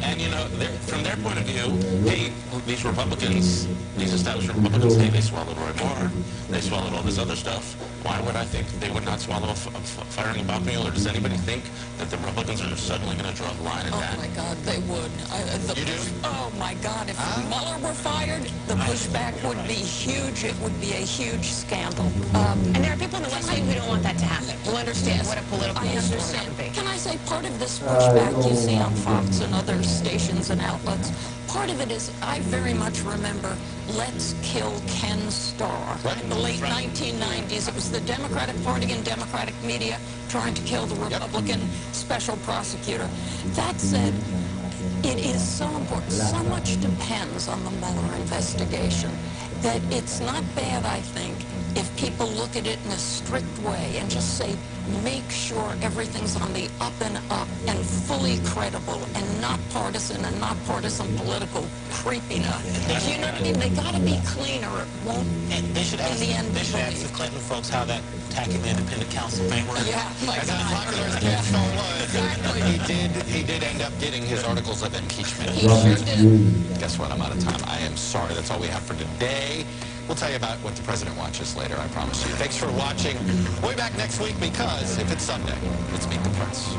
and you know, from their point of view, hey, these Republicans, these established Republicans, hey, they swallowed Roy Moore, they swallowed all this other stuff. Why would I think they would not swallow firing Bob Mueller? Does anybody think that the Republicans are suddenly going to draw the line at that? Oh my God, they would. You do? Oh my God, if Mueller were fired, the pushback would be huge. It would be a huge scandal. And there are people in the West Wing who don't want that to happen, who understand what a political I understand. storm would be. Can I say part of this pushback you see on Fox and other stations and outlets, part of it is, I very much remember Let's Kill Ken Starr. Right. In the late 1990s, it was the Democratic Party and Democratic media trying to kill the Republican special prosecutor. That said, it is so important. So much depends on the Mueller investigation that it's not bad, I think, if people look at it in a strict way and just say, make sure everything's on the up and up and fully credible and not partisan political creepiness. You know what I mean? They got to be cleaner. It won't, They should ask the Clinton folks how that attacking the independent counsel thing worked. Yeah, As unpopular as Ken Starr was, he did end up getting his articles of impeachment. He sure did. Guess what? I'm out of time. I am sorry. That's all we have for today. We'll tell you about what the president watches later, I promise you. Thanks for watching. We'll be back next week because if it's Sunday, let's meet the press.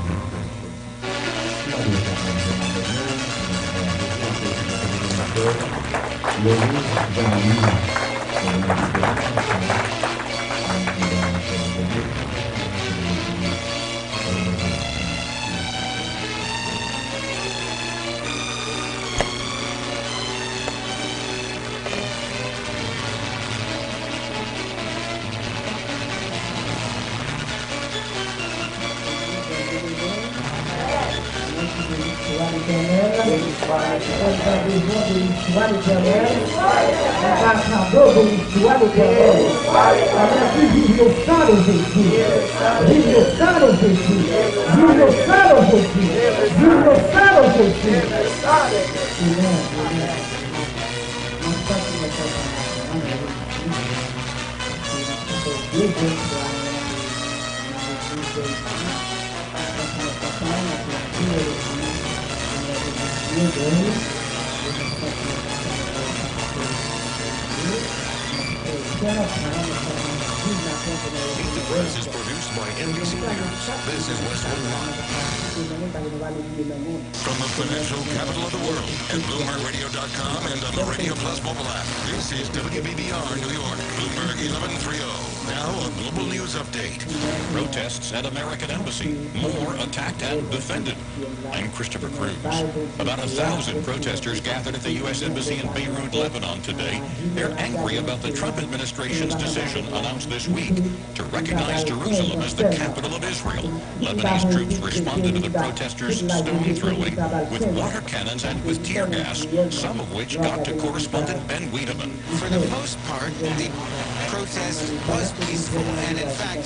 Meet the Press is produced by NBC News. This is West Wing Live. From the financial capital of the world at BloombergRadio.com and on the Radio Plus mobile app. This is WBBR New York, Bloomberg 1130. Now a global news update. Protests at American Embassy. More attacked and defended. I'm Christopher Cruz. About 1,000 protesters gathered at the U.S. Embassy in Beirut, Lebanon today. They're angry about the Trump administration's decision announced this week to recognize Jerusalem as the capital of Israel. Lebanese troops responded to the protesters' stone throwing with water cannons and with tear gas, some of which got to correspondent Ben Wiedemann. For the most part, the protest was peaceful, and in fact,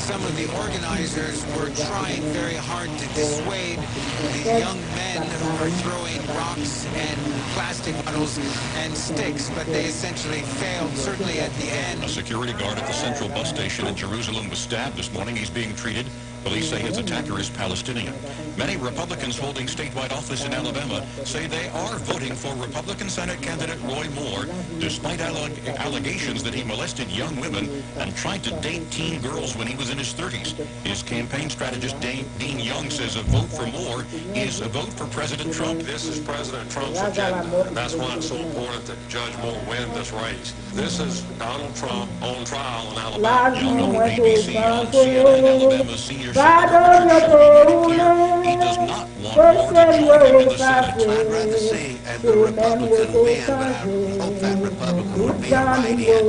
some of the organizers were trying very hard to dissuade the young men who were throwing rocks and plastic bottles and sticks, but they essentially failed, certainly at the end. A security guard at the central bus station in Jerusalem was stabbed this morning. He's being treated. Police say his attacker is Palestinian. Many Republicans holding statewide office in Alabama say they are voting for Republican Senate candidate Roy Moore, despite allegations that he molested young women and tried to date teen girls when he was in his 30s. His campaign strategist Dean Young says a vote for Moore is a vote for President Trump. This is President Trump's agenda, and that's why it's so important that Judge Moore win this race. This is Donald Trump On trial in Alabama. Last Y'all know moment ABC on CNN, Alabama's senior God Senator Richard Sherman made it clear he only does not want but war to said join him in the words Senate. I'd rather see the Republican win, but I hope that Republican would be a write-in.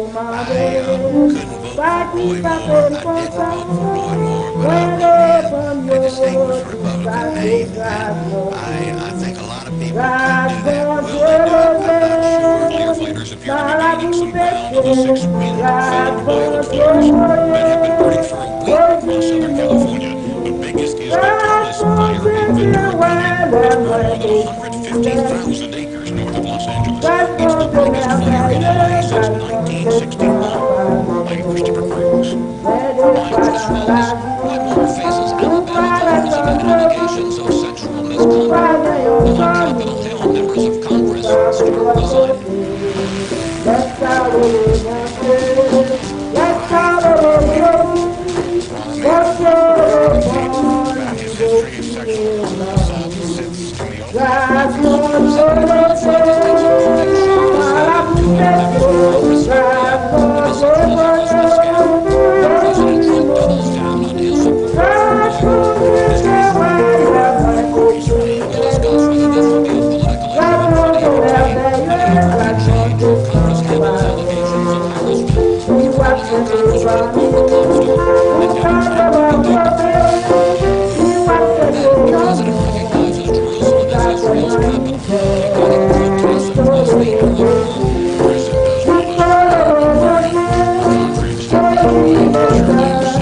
I couldn't vote for Roy Moore. I didn't vote for Roy Moore, but I wrote in a distinguished Republican name, and I think a lot of people could do that. Will they do it? I'm not sure. Firefighters appear to be gaining some ground on the 6-wind famed wildfires that have been burning for a week across Southern California. The biggest is the tallest fire in Ventura County. It's burned more than 150,000 acres north of Los Angeles. It's the biggest fire in LA since 1961. I'm Christopher Cruz. I'm Chris Wallace. Roy Moore faces Alabama voters amid allegations of sexual misconduct. While on Capitol Hill, members of Congress start resigning. Let's start with let's start About his history of sexual assault sits in the President Trump doubles down on his support for We'll discuss whether this will be a political issue in 2018 and any further change in Congress Cabinet allegations of harassment. Republican Congressman Barbara Comstock and Democrat President recognizes Jerusalem as Israel's capital, declaring protests across the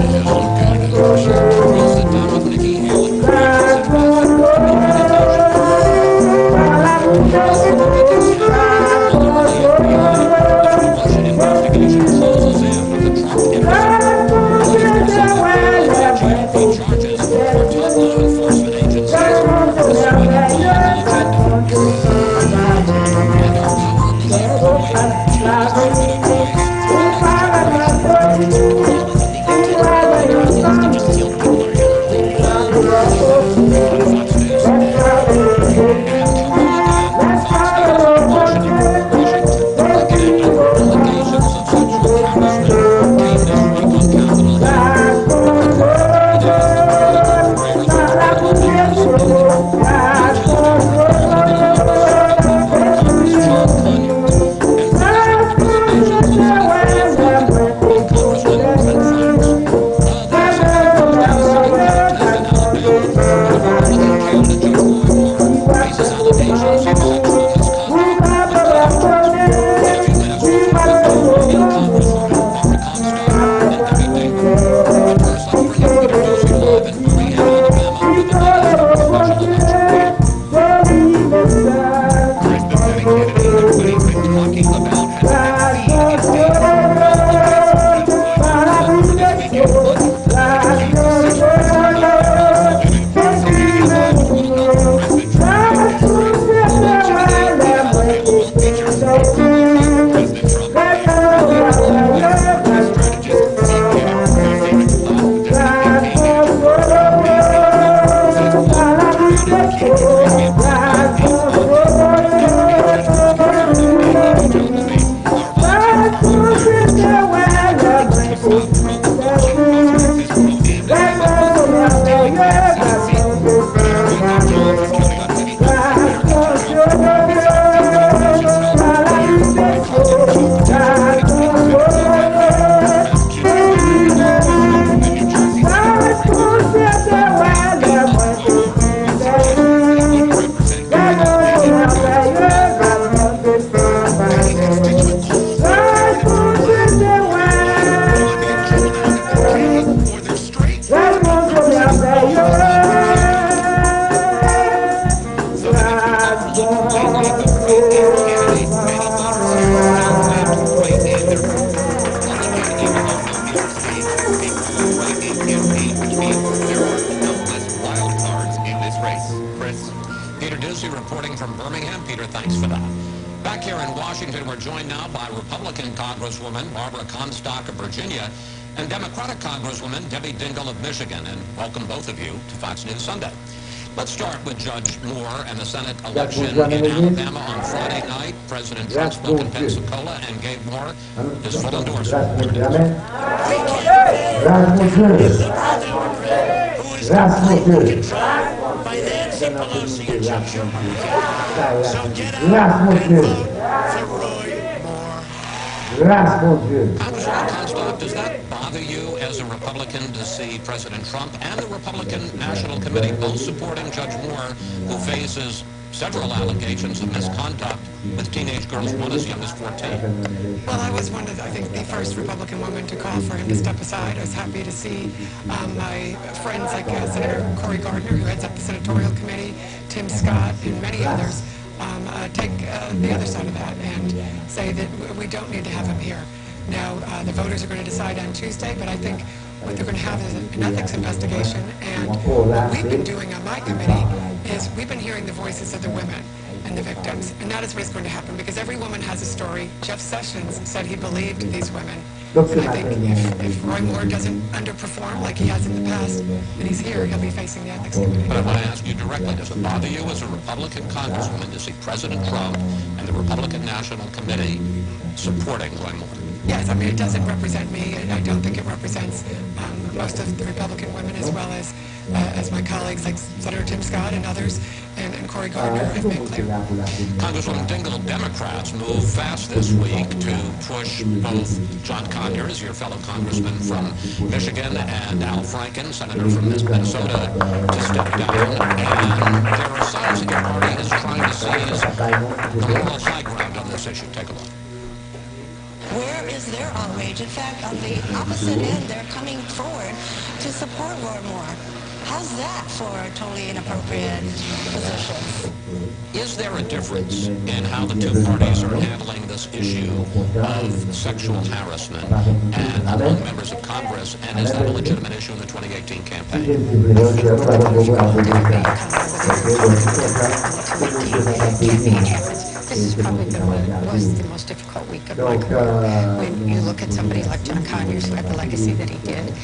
Republican Congresswoman Barbara Comstock of Virginia and Democratic Congresswoman Debbie Dingell of Michigan. And welcome both of you to Fox News Sunday. Let's start with Judge Moore and the Senate election in Alabama on Friday night. President Trump spoke in Pensacola and gave Moore his full endorsement. Here it is. By Nancy Pelosi and Chuck Schumer. So get out and vote for Roy Moore. Congresswoman Comstock, does that bother you as a Republican to see President Trump and the Republican National Committee both supporting Judge Moore, who faces several allegations of misconduct with teenage girls, one as young as 14? Well, I was one of, I think, the first Republican woman to call for him to step aside. I was happy to see my friends like Senator Cory Gardner, who heads up the Senatorial Committee, Tim Scott, and many others take the other side of that and say that we don't need to have him here. Now, the voters are going to decide on Tuesday, but I think what they're going to have is an ethics investigation. And what we've been doing on my committee is we've been hearing the voices of the women and the victims. And that is what is going to happen, because every woman has a story. Jeff Sessions said he believed these women. And I think if Roy Moore doesn't underperform like he has in the past, and he's here, he'll be facing the ethics committee. But I want to ask you directly, does it bother you as a Republican congresswoman to see President Trump and the Republican National Committee supporting Roy Moore? Yes, I mean, it doesn't represent me. I don't think it represents most of the Republican women, as well as my colleagues like Senator Tim Scott and others, and Cory Gardner have made clear. Congresswoman Dingell, Democrats moved fast this week to push both John Conyers, your fellow congressman from Michigan, and Al Franken, senator from Minnesota, to step down. And there are signs that your party is trying to seize the moral high ground on this issue. Take a look. Where is their outrage? In fact, on the opposite end, they're coming forward to support Roy Moore. How's that for totally inappropriate positions? Is there a difference in how the two parties are handling this issue of sexual harassment and among members of Congress, and is that a legitimate issue in the 2018 campaign? This has probably been what was the most difficult week of my career. When you look at somebody like John Conyers, who had the legacy that he did,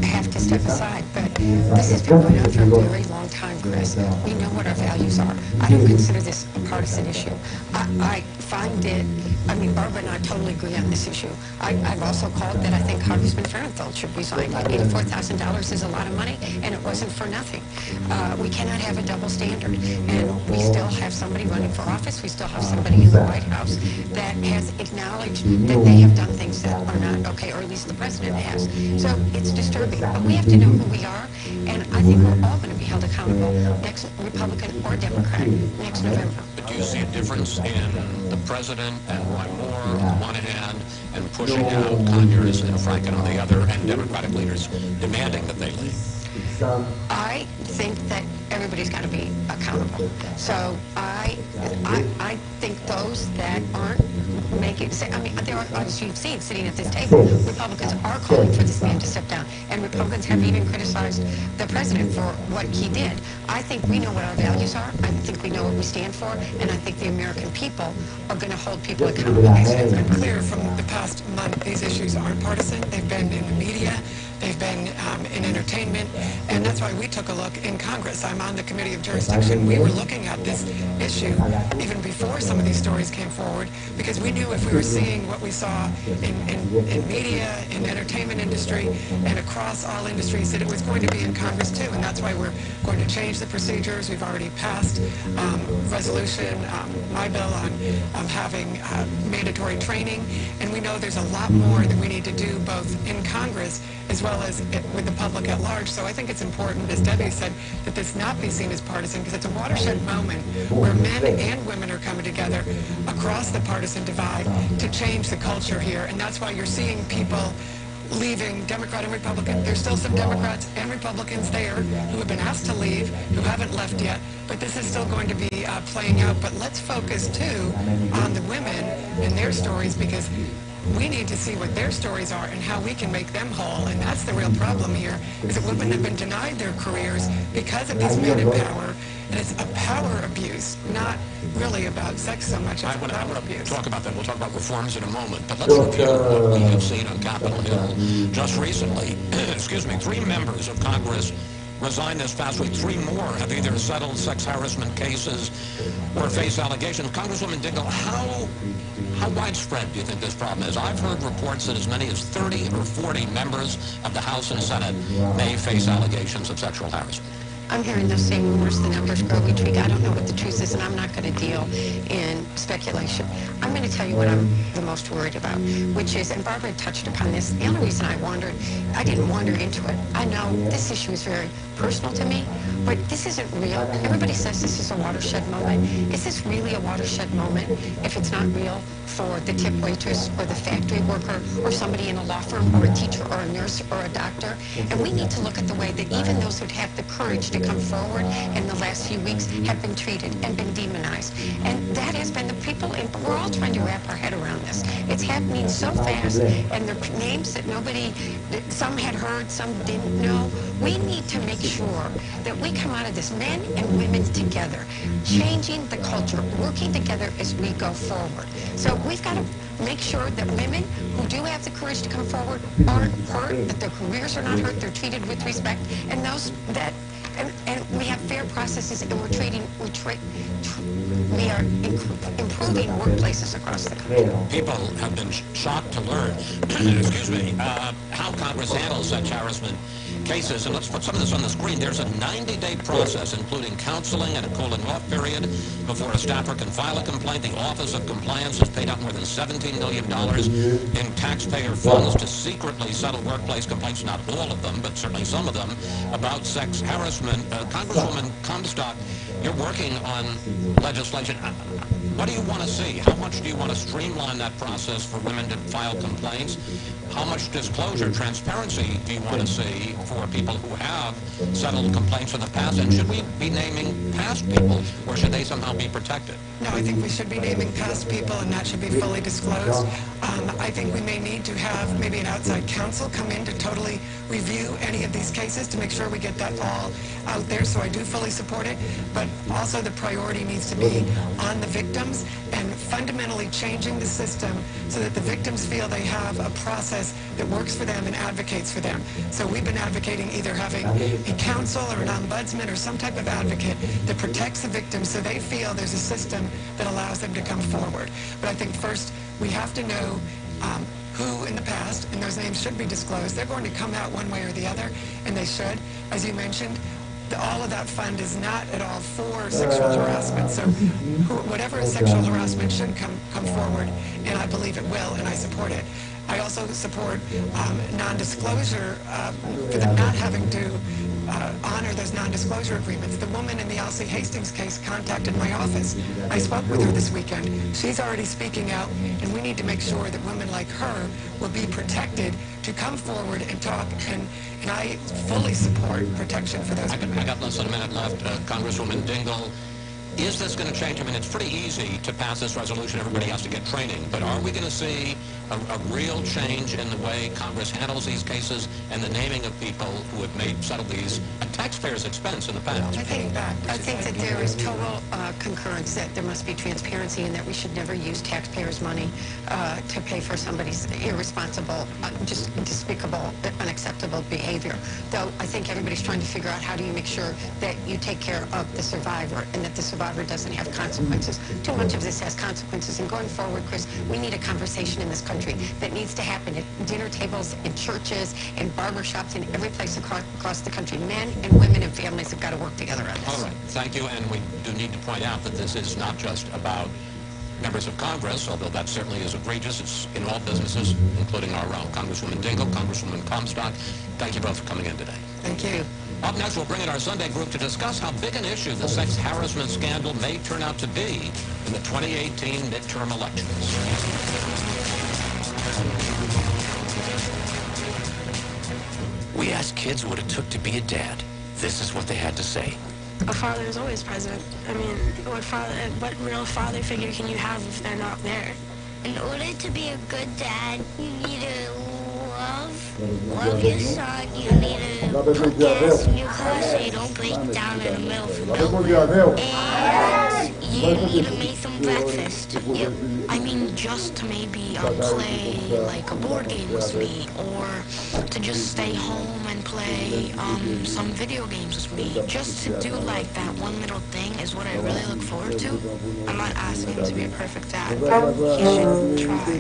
have to step aside. But this has been going on for a very long time, Chris. We know what our values are. I don't consider this a partisan issue. I find it, I mean, Barbara and I totally agree on this issue. I've also called that I think Congressman Farenthold should resign. $84,000 is a lot of money, and it wasn't for nothing. We cannot have a double standard, and we still have somebody running for office. We still have somebody in the White House that has acknowledged that they have done things that are not okay, or at least the president has. So it's disturbing, but we have to know who we are, and I think we're all going to be held accountable, next Republican or Democrat, next November. But do you see a difference in the president and Roy Moore on the one hand, and pushing out Conyers and Franken on the other, and Democratic leaders demanding that they leave? I think that everybody's got to be accountable. So I think those that aren't making, I mean, there are, as you've seen, sitting at this table, Republicans are calling for this man to step down, and Republicans have even criticized the president for what he did. I think we know what our values are. I think we know what we stand for, and I think the American people are going to hold people accountable. It's been clear from the past month these issues aren't partisan. They've been in the media. They've been in entertainment, and that's why we took a look in Congress. I'm on the Committee of Jurisdiction. We were looking at this issue even before some of these stories came forward, because we knew if we were seeing what we saw in media, in the entertainment industry, and across all industries, that it was going to be in Congress too, and that's why we're going to change the procedures. We've already passed resolution, my bill on having mandatory training, and we know there's a lot more that we need to do both in Congress as well as with the public at large. So I think it's important, as Debbie said, that this not be seen as partisan, because it's a watershed moment where men and women are coming together across the partisan divide to change the culture here. And that's why you're seeing people leaving, Democrat and Republican. There's still some Democrats and Republicans there who have been asked to leave, who haven't left yet, but this is still going to be playing out. But let's focus, too, on the women and their stories, because we need to see what their stories are and how we can make them whole. And that's the real problem here, is that women have been denied their careers because of these men in power. And it's a power abuse, not really about sex so much as power abuse. Talk about that. We'll talk about reforms in a moment. But let's review what we have seen on Capitol Hill just recently. Excuse me, 3 members of Congress resigned this past week. 3 more have either settled sex harassment cases or face allegations. Congresswoman Dingell, how widespread do you think this problem is? I've heard reports that as many as 30 or 40 members of the House and Senate may face allegations of sexual harassment. I'm hearing those same rumors. The numbers grow each week. I don't know what the truth is, and I'm not going to deal in speculation. I'm going to tell you what I'm the most worried about, which is, and Barbara touched upon this, the only reason I didn't wander into it. I know this issue is very personal to me, but this isn't real. Everybody says this is a watershed moment. Is this really a watershed moment if it's not real for the tip waitress or the factory worker or somebody in a law firm or a teacher or a nurse or a doctor? And we need to look at the way that even those who have the courage to come forward in the last few weeks have been treated and been demonized. And that has been the people, and we're all trying to wrap our head around this. It's happening so fast, and they're names that some had heard, some didn't know. We need to make sure that we come out of this, men and women together, changing the culture, working together as we go forward. So we've got to make sure that women who do have the courage to come forward aren't hurt, that their careers are not hurt, they're treated with respect, and those that and we have fair processes, and we are improving workplaces across the country. People have been shocked to learn, excuse me, how Congress handles such harassment cases. And let's put some of this on the screen. There's a 90-day process, including counseling and a cooling-off period before a staffer can file a complaint. The Office of Compliance has paid out more than $17 million in taxpayer funds to secretly settle workplace complaints, not all of them, but certainly some of them, about sex harassment. Congresswoman Comstock, you're working on legislation. What do you want to see? How much do you want to streamline that process for women to file complaints? How much disclosure, transparency do you want to see for people who have settled complaints in the past? And should we be naming past people, or should they somehow be protected? No, I think we should be naming past people, and that should be fully disclosed. I think we may need to have maybe an outside counsel come in to totally review any of these cases to make sure we get that all out there. So I do fully support it, but also the priority needs to be on the victims and fundamentally changing the system so that the victims feel they have a process that works for them and advocates for them. So we've been advocating either having a counsel or an ombudsman or some type of advocate that protects the victims so they feel there's a system that allows them to come forward. But I think first we have to know who in the past, and those names should be disclosed. They're going to come out one way or the other, and they should. As you mentioned, all of that fund is not at all for sexual harassment. So whatever is sexual harassment should come forward, and I believe it will, and I support it. I also support non-disclosure for them not having to honor those non-disclosure agreements. The woman in the Elsie Hastings case contacted my office. I spoke with her this weekend. She's already speaking out, and we need to make sure that women like her will be protected to come forward and talk, and I fully support protection for those women. I got less than a minute left. Congresswoman Dingell, is this going to change? I mean, it's pretty easy to pass this resolution. Everybody has to get training. But are we going to see a real change in the way Congress handles these cases and the naming of people who have settled these at taxpayers' expense in the past? I think that there is total concurrence that there must be transparency and that we should never use taxpayers' money to pay for somebody's irresponsible, just despicable, unacceptable behavior. Though I think everybody's trying to figure out how do you make sure that you take care of the survivor and that the survivor doesn't have consequences. Too much of this has consequences. And going forward, Chris, we need a conversation in this country that needs to happen at dinner tables, in churches, in barbershops, in every place across the country. Men and women and families have got to work together on this. All right. Thank you. And we do need to point out that this is not just about members of Congress, although that certainly is egregious. It's in all businesses, including our own. Congresswoman Dingell, Congresswoman Comstock, thank you both for coming in today. Thank you. Up next, we'll bring in our Sunday group to discuss how big an issue the sex harassment scandal may turn out to be in the 2018 midterm elections. We asked kids what it took to be a dad. This is what they had to say. A father is always present. I mean, what real father figure can you have if they're not there? In order to be a good dad, you need to love your son. You need to put gas in your car so you don't break down in the middle of the milk. And You need to make some breakfast. I mean, just to maybe play like a board game with me, or to just stay home and play some video games with me. Just to do like that one little thing is what I really look forward to. I'm not asking him to be a perfect dad. He should try.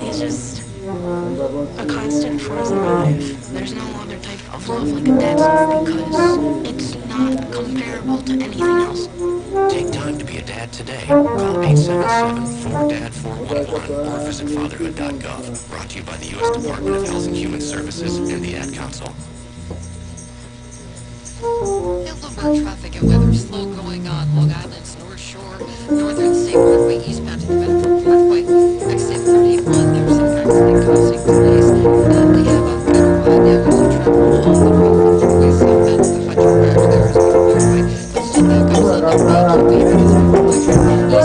He's just a constant force in my life. There's no other type of love like a dad's love because it's not comparable to anything else. Take time to be a dad today. Call 877-4DAD-411 or visit fatherhood.gov. Brought to you by the U.S. Department of Health and Human Services and the Ad Council. Lumber traffic and weather slow going on Long Island's North Shore, Northern State Parkway eastbound to the Bedford Parkway, exit 31. There's some accident causing delays. They have a better now as you travel on the Rockland Freeway southbound to the Hunter Bridge. There is more Parkway, but still backups on the Beachy Way Bridge eastbound to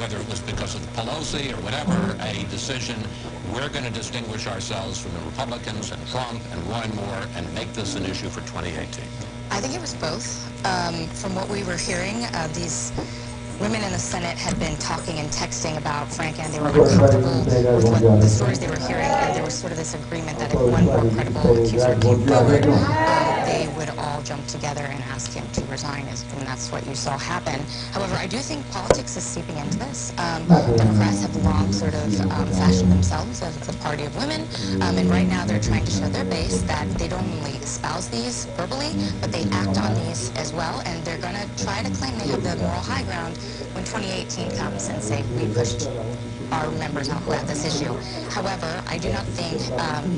whether it was because of Pelosi or whatever, a decision, we're going to distinguish ourselves from the Republicans and Trump and Roy Moore and make this an issue for 2018? I think it was both. From what we were hearing, these women in the Senate had been talking and texting about Frank, and they were uncomfortable with what the stories they were hearing, and there was sort of this agreement that if one more credible accuser came forward, they would all jump together and ask him to resign, and that's what you saw happen. However, I do think politics is seeping into this. Democrats have long sort of fashioned themselves as the party of women, and right now they're trying to show their base that they don't only espouse these verbally, but they act on these as well, and they're going to try to claim they have the moral high ground when 2018 comes and say, we pushed our members out who have this issue. However, I do not think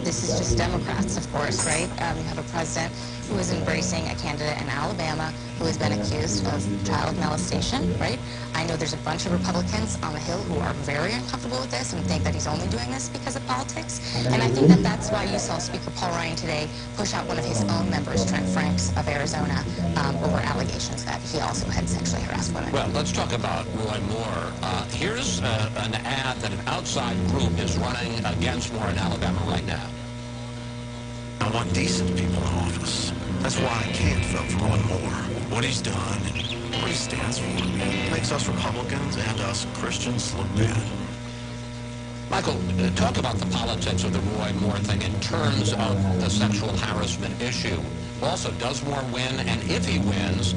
this is just Democrats, of course, right? You have a president who is embracing a candidate in Alabama who has been accused of child molestation, right? I know there's a bunch of Republicans on the Hill who are very uncomfortable with this and think that he's only doing this because of politics. And I think that that's why you saw Speaker Paul Ryan today push out one of his own members, Trent Franks of Arizona, over allegations that he also had sexually harassed women. Well, let's talk about Roy Moore. Here's an ad that an outside group is running against Moore in Alabama right now. I want decent people in office. That's why I can't vote for Roy Moore. What he's done and what he stands for makes us Republicans and us Christians look bad. Michael, talk about the politics of the Roy Moore thing in terms of the sexual harassment issue. Also, does Moore win? And if he wins,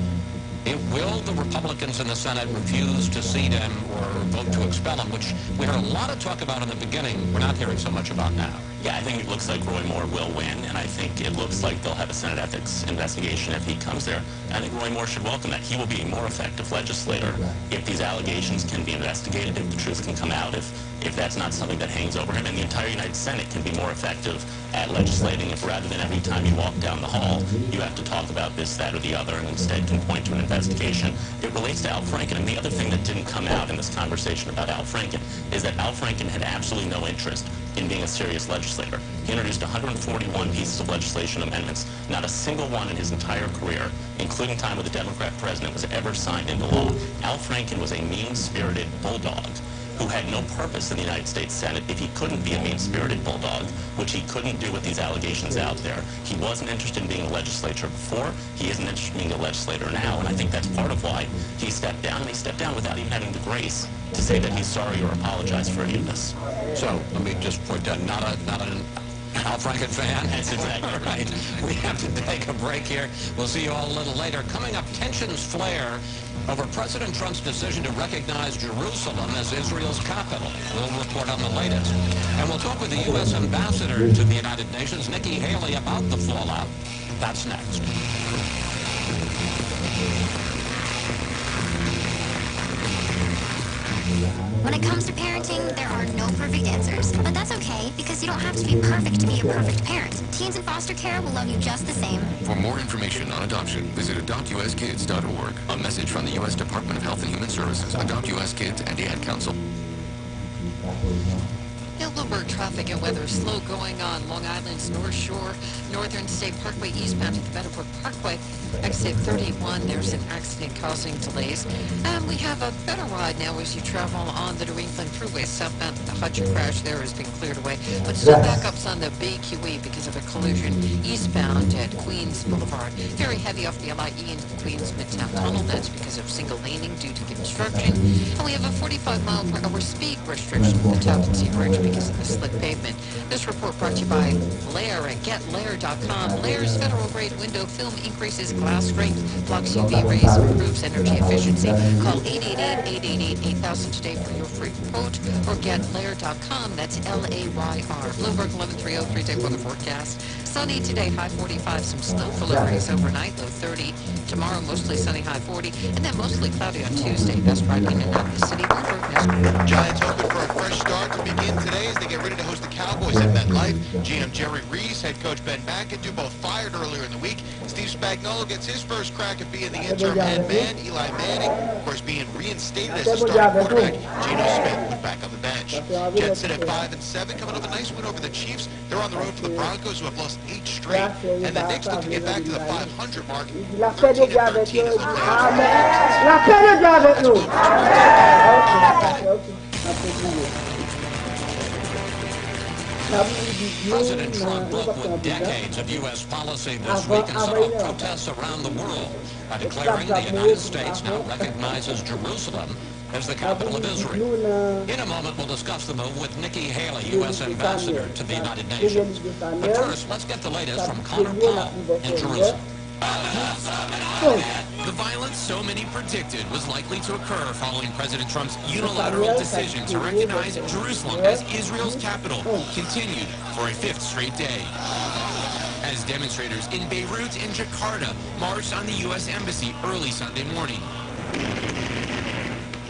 Will the Republicans in the Senate refuse to seat him or vote to expel him, which we heard a lot of talk about in the beginning, we're not hearing so much about now? Yeah, I think it looks like Roy Moore will win, and I think it looks like they'll have a Senate ethics investigation if he comes there. I think Roy Moore should welcome that. He will be a more effective legislator if these allegations can be investigated, if the truth can come out, if that's not something that hangs over him. And the entire United Senate can be more effective at legislating if rather than every time you walk down the hall, you have to talk about this, that, or the other, and instead can point to an investigation. It relates to Al Franken, and the other thing that didn't come out in this conversation about Al Franken is that Al Franken had absolutely no interest in being a serious legislator. He introduced 141 pieces of legislation amendments. Not a single one in his entire career, including time with the Democrat president, was ever signed into law. Al Franken was a mean-spirited bulldog who had no purpose in the United States Senate if he couldn't be a mean-spirited bulldog, which he couldn't do with these allegations out there. He wasn't interested in being a legislator before. He isn't interested in being a legislator now, and I think that's part of why he stepped down, and he stepped down without even having the grace to say that he's sorry or apologize for any of this. So, let me just point out, not an Al Franken fan. That's exactly right. We have to take a break here. We'll see you all a little later. Coming up, tensions flare over President Trump's decision to recognize Jerusalem as Israel's capital. We'll report on the latest. And we'll talk with the U.S. ambassador to the United Nations, Nikki Haley, about the fallout. That's next. When it comes to parenting, there are no perfect answers. But that's okay, because you don't have to be perfect to be a perfect parent. Teens in foster care will love you just the same. For more information on adoption, visit adoptuskids.org. A message from the U.S. Department of Health and Human Services, Adopt U.S. Kids, and the Ad Council. Now, Bloomberg traffic and weather slow going on Long Island's North Shore, Northern State Parkway eastbound to the Meadowbrook Parkway. Exit 31, there's an accident causing delays. And we have a better ride now as you travel on the New England Thruway. Southbound, the Hutcher crash there has been cleared away. But still backups on the BQE because of a collision eastbound at Queens Boulevard. Very heavy off the LIE into the Queens Midtown Tunnel. That's because of single laning due to construction. And we have a 45-mile-per-hour speed restriction at the Tappan Zee Bridge because of the slick pavement. This report brought to you by Lair at GetLair.com. Lair's federal-grade window film increases glass strength, blocks UV rays, improves energy efficiency. Call 888-888-8000 today for your free quote or GetLair.com. That's L-A-Y-R. Bloomberg 1130 3-day weather forecast. Sunny today, high 45. Some snow flurries overnight, low 30. Tomorrow, mostly sunny, high 40. And then mostly cloudy on Tuesday. Best ride in and out of the city. Giants hoping for a fresh start to begin today as they get ready to host the Cowboys at MetLife. GM Jerry Reese, head coach Ben McAdoo, both fired earlier in the week. Steve Spagnuolo gets his first crack at being the interim head man. Eli Manning, of course, being reinstated as the starting quarterback. Geno Smith went back on the bench. Jets sit at 5-7, coming off a nice win over the Chiefs. They're on the road for the Broncos, who have lost 8 straight. And the Knicks look to get back to the 500 mark. 13-13 as President Trump broke with decades of U.S. policy this week and set off protests around the world by declaring the United States now recognizes Jerusalem as the capital of Israel. In a moment, we'll discuss the move with Nikki Haley, U.S. ambassador to the United Nations. But first, let's get the latest from Connor Powell in Jerusalem. The violence so many predicted was likely to occur following President Trump's unilateral decision to recognize Jerusalem as Israel's capital continued for a 5th straight day. As demonstrators in Beirut and Jakarta marched on the U.S. Embassy early Sunday morning.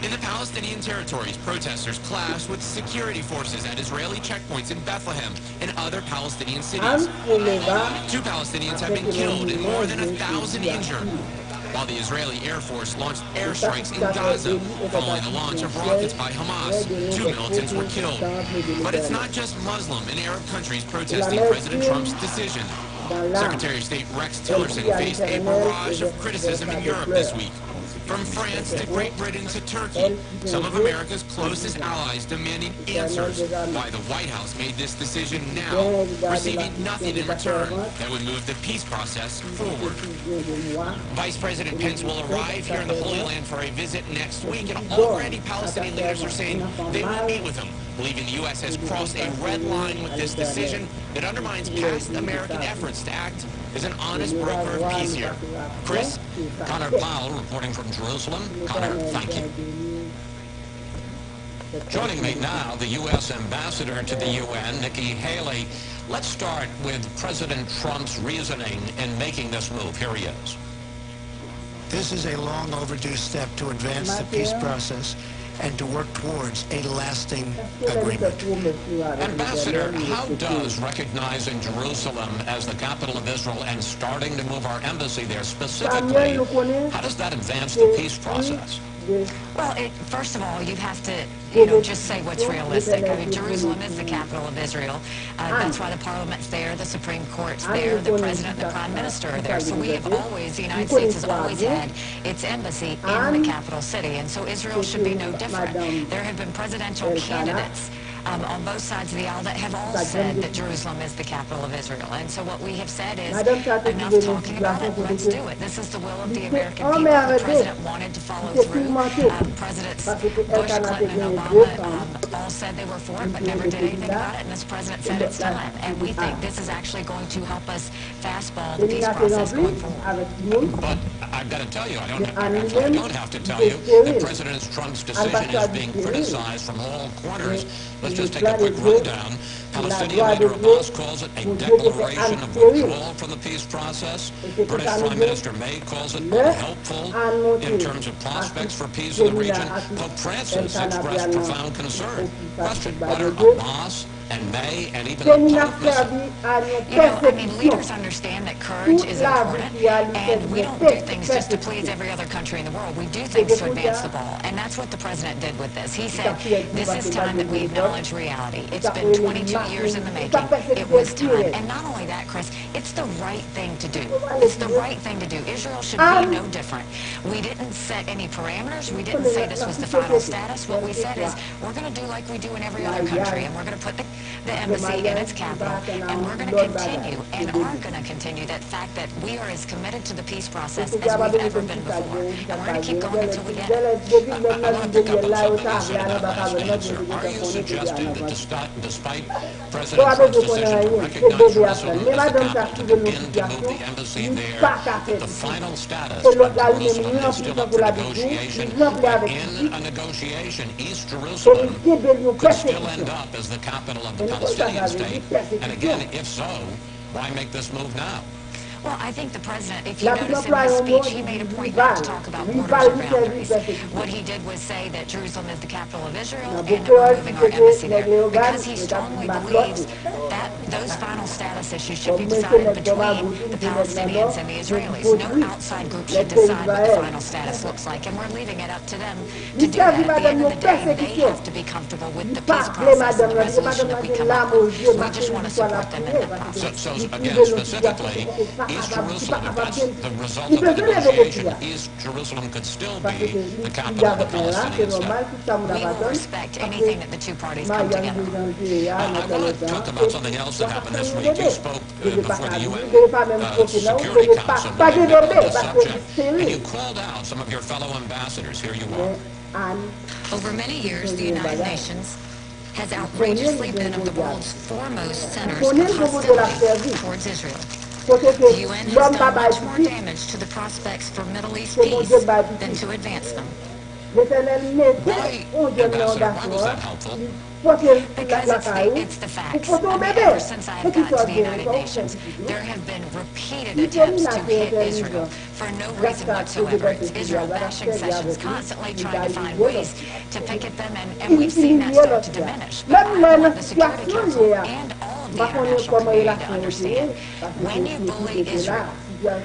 In the Palestinian territories, protesters clashed with security forces at Israeli checkpoints in Bethlehem and other Palestinian cities. 2 Palestinians have been killed and more than 1,000 injured, while the Israeli Air Force launched airstrikes in Gaza following the launch of rockets by Hamas. 2 militants were killed. But it's not just Muslim and Arab countries protesting President Trump's decision. Secretary of State Rex Tillerson faced a barrage of criticism in Europe this week. From France to Great Britain to Turkey, some of America's closest allies demanding answers why the White House made this decision now, receiving nothing in return that would move the peace process forward. Vice President Pence will arrive here in the Holy Land for a visit next week, and already Palestinian leaders are saying they will meet with him believing the U.S. has crossed a red line with this decision that undermines past American efforts to act as an honest broker of peace here. Chris? Connor Powell reporting from Jerusalem. Connor, thank you. Joining me now, the U.S. Ambassador to the UN, Nikki Haley. Let's start with President Trump's reasoning in making this move. Here he is. This is a long overdue step to advance the peace process and to work towards a lasting agreement. Ambassador, how does recognizing Jerusalem as the capital of Israel and starting to move our embassy there specifically, how does that advance the peace process? Well, first of all, you have to, just say what's realistic. I mean, Jerusalem is the capital of Israel. That's why the parliament's there, the Supreme Court's there, the president and the prime minister are there. So we have always, the United States has always had its embassy in the capital city, and so Israel should be no different. There have been presidential candidates on both sides of the aisle that have all said that Jerusalem is the capital of Israel. And so what we have said is, enough talking about it, let's do it. This is the will of the American people. The president wanted to follow through. Presidents Bush, Clinton, and Obama all said they were for it, but never did anything about it. And this president said it's time. And we think this is actually going to help us fastball the peace process going forward. But I've got to tell you, I don't have to tell you that President Trump's decision is being criticized from all corners. Let's just take a quick rundown. Palestinian leader Abbas calls it a declaration of withdrawal from the peace process. British Prime Minister May calls it unhelpful in terms of prospects for peace in the region. Pope Francis expressed profound concern. Question, whether Abbas and May and even the Pope leaders understand that courage is important, and we don't do things just to please every other country in the world. We do things to advance the ball, and that's what the president did with this. He said, this is time that we acknowledge reality. It's been 22 years in the making. It was time. And not only that, Chris, it's the right thing to do. It's the right thing to do. Israel should be no different. We didn't set any parameters. We didn't say this was the final status. What we said is, we're going to do like we do in every other country, and we're going to put the embassy in its capital, and we're going to continue and are going to continue that fact that we are as committed to the peace process as we've ever been before, and we're going to keep going until we get it. I want to pick up on something you said in that last answer. Are you suggesting that despite President Trump's decision to recognize Jerusalem as the capital to begin to move the embassy there, that the final status of Jerusalem is still up for negotiation, but in a negotiation, East Jerusalem could still end up as the capital of the Palestinian state? And again, if so, why make this move now? Well, I think the president, if you notice in his speech, he made a point not to talk about borders or boundaries. What he did was say that Jerusalem is the capital of Israel and that we're moving our embassy there, because he strongly believes that those final status issues should be decided between the Palestinians and the Israelis. No outside group should decide what the final status looks like, and we're leaving it up to them to do that. At the end of the day, they have to be comfortable with the peace process and the resolution that we come up with. We just want to support them in that process. So again, specifically, East Jerusalem, if that's the result of the negotiation, East Jerusalem could still be the capital of the Palestinians now. We will respect anything that the two parties come together on. I want to talk about something else that happened this week. You spoke before the UN Security Council meeting on this subject, and you called out some of your fellow ambassadors. Here you are. Over many years, the United Nations has outrageously been of the world's foremost centers of hostility towards Israel. The UN has done much more damage to the prospects for Middle East peace than to advance them. Why was that helpful? Because it's the facts. I mean, ever since I have gotten to the United Nations, there have been repeated attempts to hit Israel for no reason whatsoever. It's Israel bashing sessions, constantly trying to find ways to picket them, and we've seen that start to diminish. But I want the Security Council and all of the international community to understand, when you bully Israel,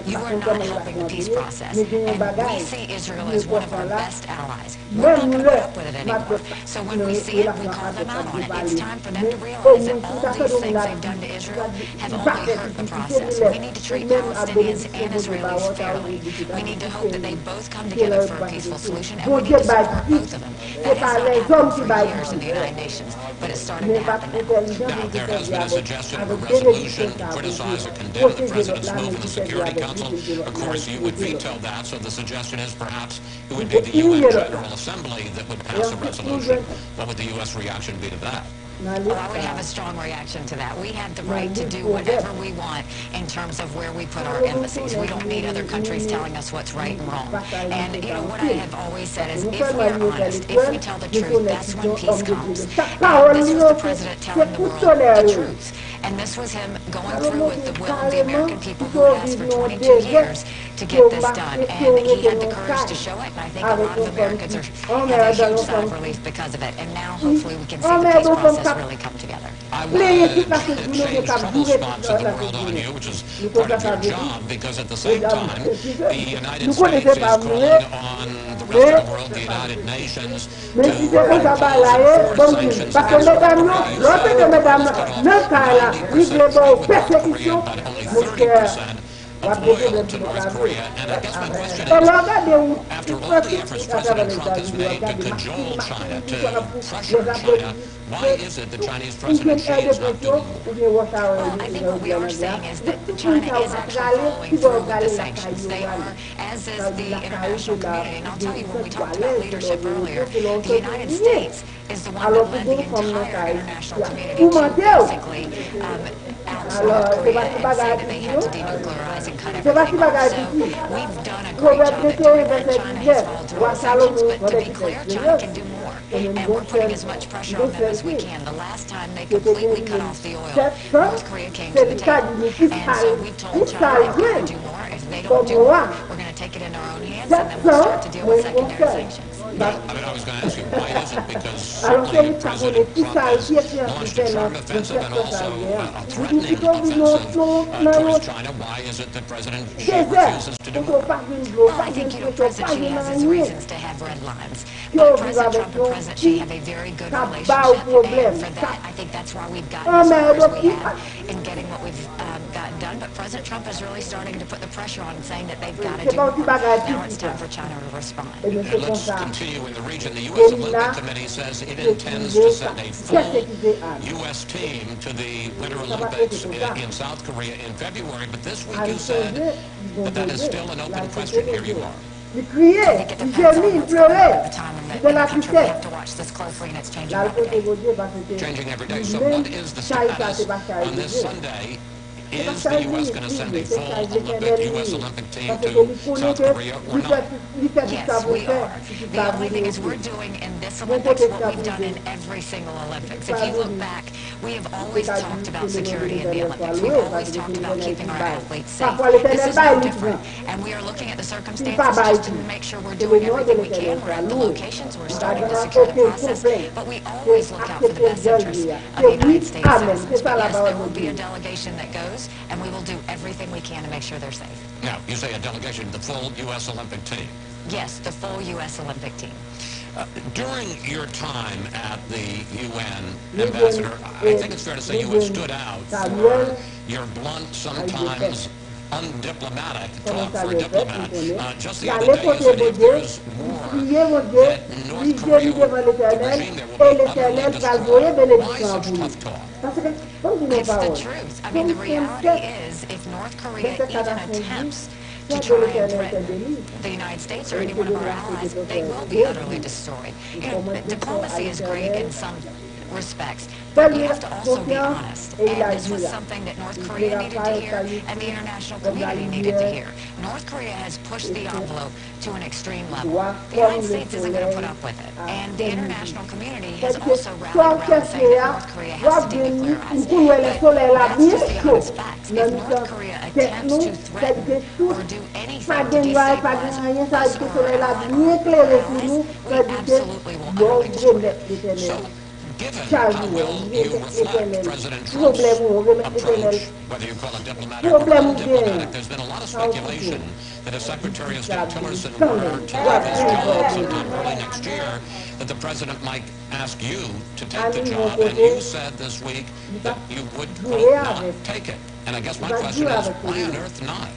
you are not helping the peace process. And we see Israel as one of our best allies. We're not going to put up with it anymore. So when we see it, we call them out on it. It's time for them to realize that all of these things they've done to Israel have only hurt the process. We need to treat Palestinians and Israelis fairly. We need to hope that they both come together for a peaceful solution, and we need to support both of them. That has not happened for years in the United Nations, but it's starting to happen now. Now, there has been a suggestion of a resolution to criticize or condemn the president's move in the Security Council. Of course, you would veto that, so the suggestion is perhaps it would be the UN General Assembly that would pass a resolution. What would the U.S. reaction be to that? Well, I would have a strong reaction to that. We have the right to do whatever we want in terms of where we put our embassies. We don't need other countries telling us what's right and wrong. And, you know, what I have always said is if we are honest, if we tell the truth, that's when peace comes. And this was the president telling the world the truth. And this was him going through with the will of the American people who had asked for 22 years to get this done. And he had the courage to show it, and I think a lot of Americans have a huge sigh of relief because of it. And now, hopefully, we can see the peace process really come together. I want to change trouble spots in the world on you, which is part of your job, because at the same time, the United States is calling on the rest of the world, the United Nations, to impose and enforce sanctions against North Korea. You said that 90% with North Korea, but only 30% of oil to North Korea. And I guess my question is, after all the efforts President Trump has made to cajole China, to pressure China, why is it the Chinese President Xi is not doing more? Well, I think what we are seeing is that China is actually following through with the sanctions. They are, as is the international community. And I'll tell you, when we talked about leadership earlier, the United States is the one that led the entire international community to basically oust North Korea and say that they had to denuclearize and cut everything off. So we've done a great job at doing that. China has followed through with sanctions, but to be clear, China can do more. And we're putting as much pressure on them as we can. The last time they completely cut off the oil, North Korea came to the table. And so we've told China they're going to do more. If they don't do more, we're going to take it in our own hands, and then we'll start to deal with secondary sanctions. Well, I mean, I was going to ask you, why is it? Because certainly President Trump has launched a charm offensive and also a threatening offensive towards China. Why is it that President Xi refuses to do more? Well, I think, you know, President Xi has his reasons to have red lines. But President Trump and President Xi have a very good relationship, and for that, I think that's why we've gotten as far as we have in getting what we've gotten done. But President Trump is really starting to put the pressure on, saying that they've got to do more. Now it's time for China to respond. Let's continue in the region. The U.S. Olympic Committee says it intends to send a full U.S. team to the Winter Olympics in South Korea in February. But this week you said that is still an open question. Here you are. I think it depends on what's going on at the time in the country. We have to watch this closely, and it's changing every day. Changing every day. So what is the status on this Sunday? Is the U.S. going to send a full U.S. Olympic team to South Korea or not? Yes, we are. The only thing is we're doing in this Olympics what we've done in every single Olympics. If you look back, we have always talked about security in the Olympics. We've always talked about keeping our athletes safe. This is no different. And we are looking at the circumstances just to make sure we're doing everything we can. We're at the locations. We're starting to secure the process. But we always look out for the best interests of the United States citizens. But yes, there will be a delegation that goes, and we will do everything we can to make sure they're safe. Now, you say a delegation, the full U.S. Olympic team. Yes, the full U.S. Olympic team. During your time at the UN, Ambassador, I think it's fair to say you have stood out for your blunt, sometimes undiplomatic talk for a diplomat. Just the other day you said if there's war that North Korea will, the regime there will be utterly destroyed. Why such tough talk? It's the truth. I mean, the reality is if North Korea even attempts to try and threaten the United States or any one of our allies, they will be utterly destroyed. You know, diplomacy is great in some respects, but you have to also be honest. And this was something that North Korea needed to hear and the international community needed to hear. North Korea has pushed the envelope to an extreme level. The United States isn't going to put up with it. And the international community has also rallied around saying that North Korea has to denuclearize. But that's just the honest facts. If North Korea attempts to threaten or do anything to destabilize us or our allies, we absolutely will utterly destroy it. So, given how well you reflect President Trump's approach, whether you call it diplomatic or undiplomatic, there's been a lot of speculation that if Secretary of State Tillerson were to leave his job sometime early next year, that the president might ask you to take the job, and you said this week that you would, quote, not take it. And I guess my question is, why on earth not?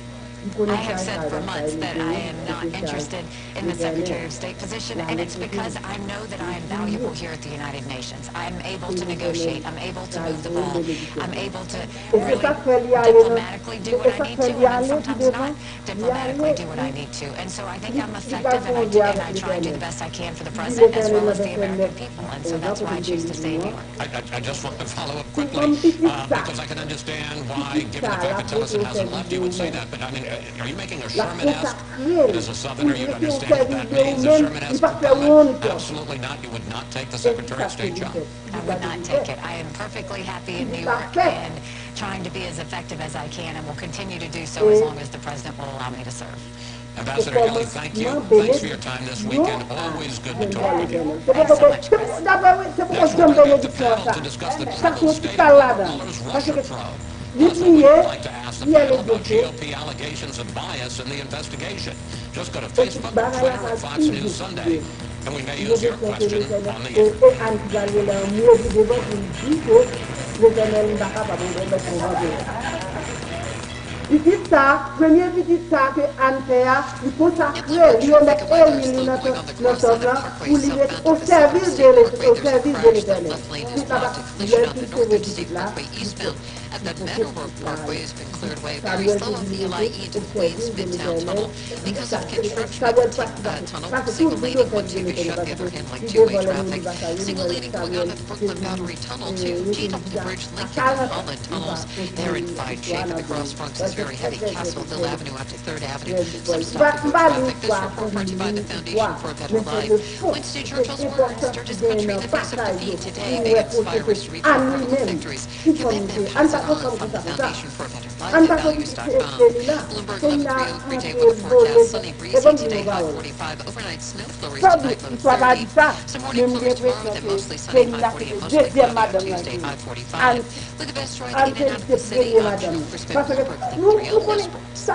I have said for months that I am not interested in the Secretary of State position, and it's because I know that I am valuable here at the United Nations. I'm able to negotiate. I'm able to move the ball. I'm able to really diplomatically do what I need to, and then sometimes not diplomatically do what I need to. And so I think I'm effective, and I try and do the best I can for the President as well as the American people. And so that's why I choose to stay in New York. I just want to follow up quickly, because I can understand why, given the fact that Tillerson hasn't left, you would say that. But I mean, are you making a Sherman-esque? As a Southerner, you'd understand what that means. A Sherman-esque proponent? Absolutely not. You would not take the Secretary of State job. I would not take it. I am perfectly happy in New York and trying to be as effective as I can, and will continue to do so as long as the President will allow me to serve. Ambassador Haley, thank you. Thanks for your time this weekend. Always good to talk with you. Thanks so much, Chris. Next, we'll bring up the panel to discuss the troubled state of Mueller's Russia probe. Plus, we would like to ask the panel about GOP allegations of bias in the investigation. Just go to Facebook, Twitter, and Fox News Sunday, and we may use your question on the air. Petit ça, premier petit ça que Anne fait, il faut sacrer, lui mettre notre plan pour lui mettre au service de l'Éternel. C'est pas At the Meadowbrook Parkway has been cleared away very slow of Eli Eaton Wade's Midtown Tunnel because of construction of the tunnel. Single laning one to be shut, the other handling two-way traffic. Single laning going out of the Brooklyn Battery Tunnel to GW Bridge, Lincoln and Mullen tunnels. They're in fine shape, and the Cross Bronx is very heavy. Castlehill Avenue out to 3rd Avenue. Some stopping traffic. This report brought to you by the Foundation for a Better Life. Winston Churchill's words stirred his country in the face of defeat. Today, they inspire us to reach our political victories. Commit them, pass it on from the Foundation for a Better Life at values.com. Bloomberg 11:30 retail weather forecast. Sunny, breezy today, high 45. Overnight snow flurries tonight, low 30. Some morning flurries tomorrow, then mostly sunny, high 40 and mostly cloudy on Tuesday, high 45. With the best ride in and out of the city, I'm Jill Crispin, Bloomberg 330 Sports.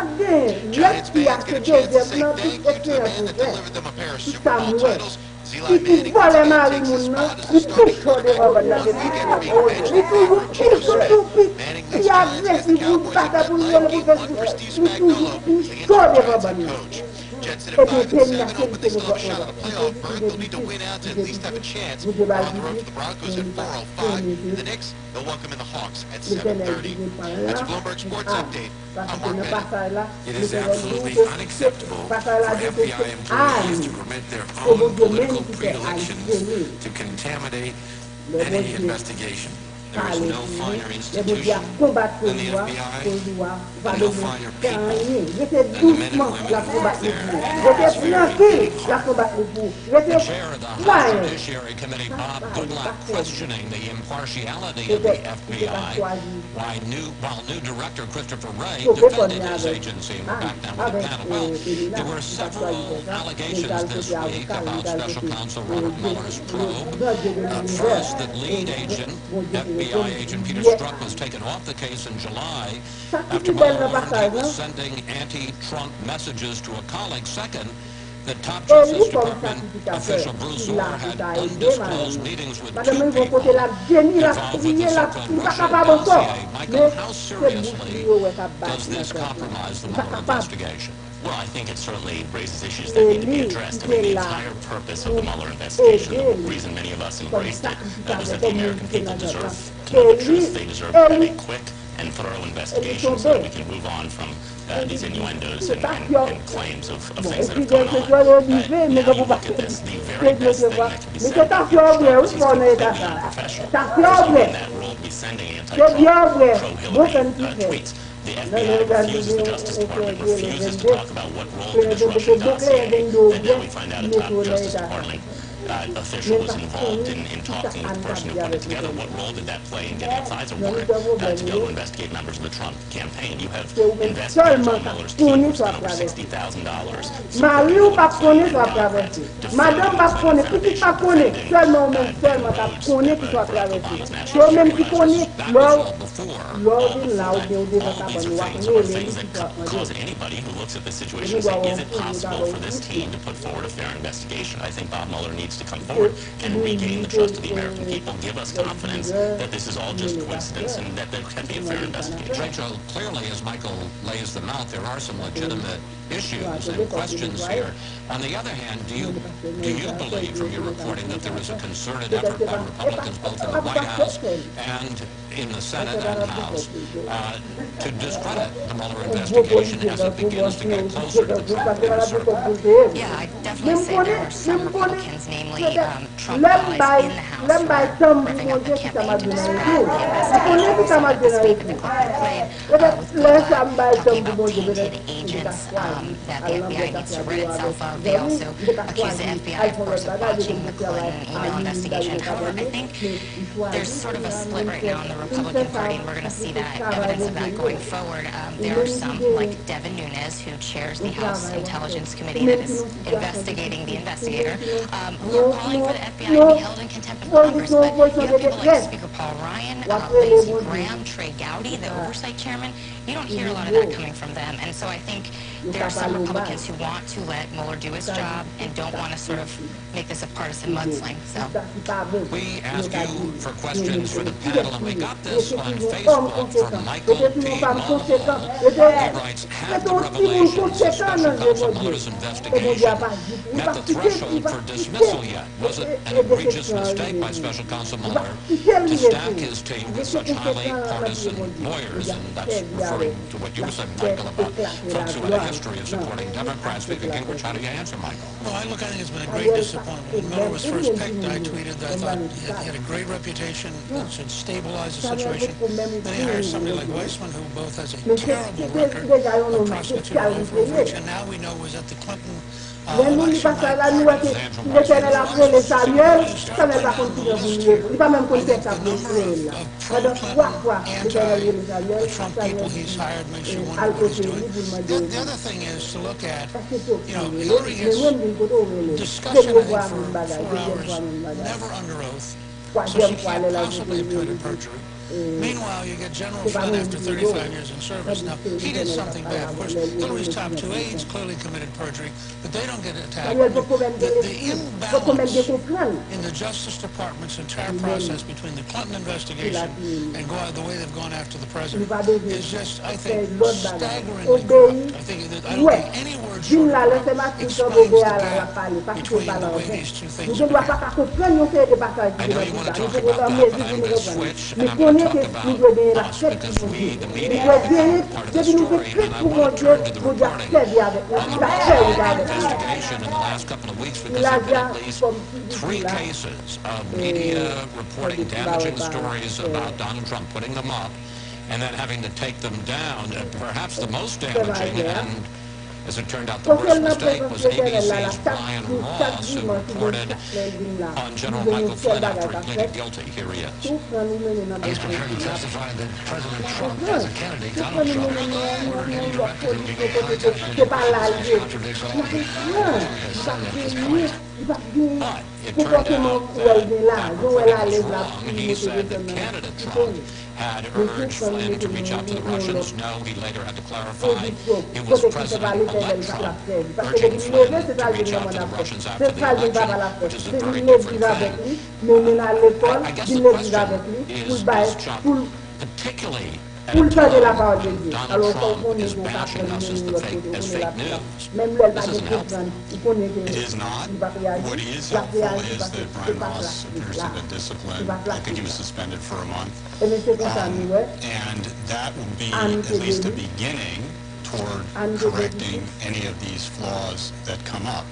Giants fans get a chance to say thank you to the man that delivered them a pair of Super Bowl titles. Eli Manning takes his spot as the starting quarterback. One weekend of being benched for Geno Smith. Manning leads Giants against the Cowboys at MetLife. Game 1 for Steve Spagnuolo, the interim Giants head coach. Jets at 5-7 open. They still have a shot at a playoff berth. They'll need to win out to at least have a chance. They're on the road for the Broncos at 4:05. And the Knicks, they'll welcome in the Hawks at 7:30. That's Bloomberg Sports Update. I'm Mark Bennett. It is absolutely unacceptable for FBI employees to permit their own political predilections to contaminate any investigation. There is no finer institution than the FBI, no finer people than the men and women who work there. The chair of the House Judiciary Committee, Bob Goodlatte, questioning the impartiality of the FBI, while new director Christopher Wray defended his agency. And we're back now with the panel. Well, there were several allegations this week about Special Counsel Robert Mueller's probe. First, that lead agent, FBI agent Peter Strzok, was taken off the case in July after Mueller learned he was sending anti-Trump messages to a colleague. Second, that top Justice Department official Bruce Orr had undisclosed meetings with two people involved with the so-called Russia dossier. Michael, how seriously does this compromise the Mueller investigation? Well, I think it certainly raises issues that need to be addressed. I mean, the entire purpose of the Mueller investigation, the reason many of us embraced it, was that the American people deserve to know the truth. They deserve to have a quick and thorough investigation so that we can move on from these innuendos and claims of things that have gone on. Now you look at this, the very best thing that can be said about Trump is to completely unprofessional. Someone in that role be sending anti-Trump, pro-Hillary tweets. The FBI refuses, the Justice Department refuses to talk about what role this Russian dossier, and now we find out a top Justice Department official was involved in talking with the person who put it together. What role did that play in getting a FISA warrant to go investigate members of the Trump campaign? You have investigators on Mueller's team who spent over $60,000. Mario pas connaît soit traversé. Madame pas connaît, petit pas connaît. Seulement pas connaît qui soit traversé. Toi même qui connaît, lors de là où on devait are things that cause anybody who looks at this situation to say, is it possible for this team to put forward a fair investigation? I think Bob Mueller needs to come forward and regain the trust of the American people, give us confidence that this is all just coincidence and that there can be a fair investigation. Rachel, clearly, as Michael lays them out, there are some legitimate issues and questions here. On the other hand, do you believe from your reporting that there is a concerted effort by Republicans both in the White House and in the Senate and House to discredit the Mueller investigation as it begins to get closer to the Trump administration? Yeah, I definitely say there are some Republicans, namely Trump allies in the House, who are revving up the campaign to discredit the investigation. We saw that this week with the clip you played with Goodluck talking about tainted agents that the FBI needs to rid itself of. They also accuse the FBI, of course, of botching the Clinton email investigation. However, I think there's sort of a split right now in the Republican Party, and we're going to see that evidence of that going forward. There are some, like Devin Nunes, who chairs the House Intelligence Committee that is investigating the investigator, who are calling for the FBI to be held in contempt of Congress. But you have people like Speaker Paul Ryan, Lindsey Graham, Trey Gowdy, the oversight chairman. You don't hear a lot of that coming from them. And so I think there are some Republicans who want to let Mueller do his job and don't want to sort of make this a partisan mudsling. So we ask you for questions for the panel, and we got this on Facebook from Michael P. Mulhall. He writes, have the revelations of Special Counsel Mueller's investigation met the threshold for dismissal yet? Was it an egregious mistake by Special Counsel Mueller to stack his team with such highly partisan lawyers? And that's referring to what you were saying, Michael, about folks who had a history of supporting Democrats. We begin with how do you answer, Michael? Well, I think it's been a great disappointment. When Miller was first picked, I tweeted that I thought he had a great reputation that should stabilize the situation. Then he hired somebody like Weissman, who both has a terrible record of prosecutorial overreach, and now we know was at the Clinton election the Trump people he's hired makes you wonder what he's doing. The other thing is to look at, Hillary gets discussion, I think, for 4 hours, never under oath, so she can't possibly have committed perjury. Meanwhile, you get General Flynn after 35 years in service. Now, he did something bad. Of course, Hillary's top 2 aides clearly committed perjury, but they don't get attacked. The imbalance in the Justice Department's entire process between the Clinton investigation and the way they've gone after the president is just, I think, staggeringly corrupt. I don't think any word short of corrupt explains the gap between the way these two things are. I know you want to talk about that, but I'm going to switch, and I'm going to talk about us, because we, the media, are part of the story, and I want to turn to the reporting on the investigation in the last couple of weeks, because there have been at least 3 cases of media reporting damaging stories about Donald Trump, putting them up, and then having to take them down. Perhaps the most damaging, and as it turned out, the worst mistake was ABC's Brian Ross, who reported on General Michael Flynn after he pleaded guilty. Here he is. He's prepared to testify that President Trump, as a candidate, Donald Trump, ordered him directed him to get contact with contradicts all the said at this point. But it turned out that was wrong. He said that candidate Trump had urged Flynn to reach out to the Russians. No, he later had to clarify it was President-elect Trump urging Flynn to reach out to the Russians after the election, which is a very different thing. I guess the question is Trump, particularly at a time Donald Trump is bashing us as fake news. This isn't helpful. It is not. What is helpful is that Brian Ross appears to have been disciplined. I think he was suspended for a month. And that will be at least a beginning toward correcting any of these flaws that come up.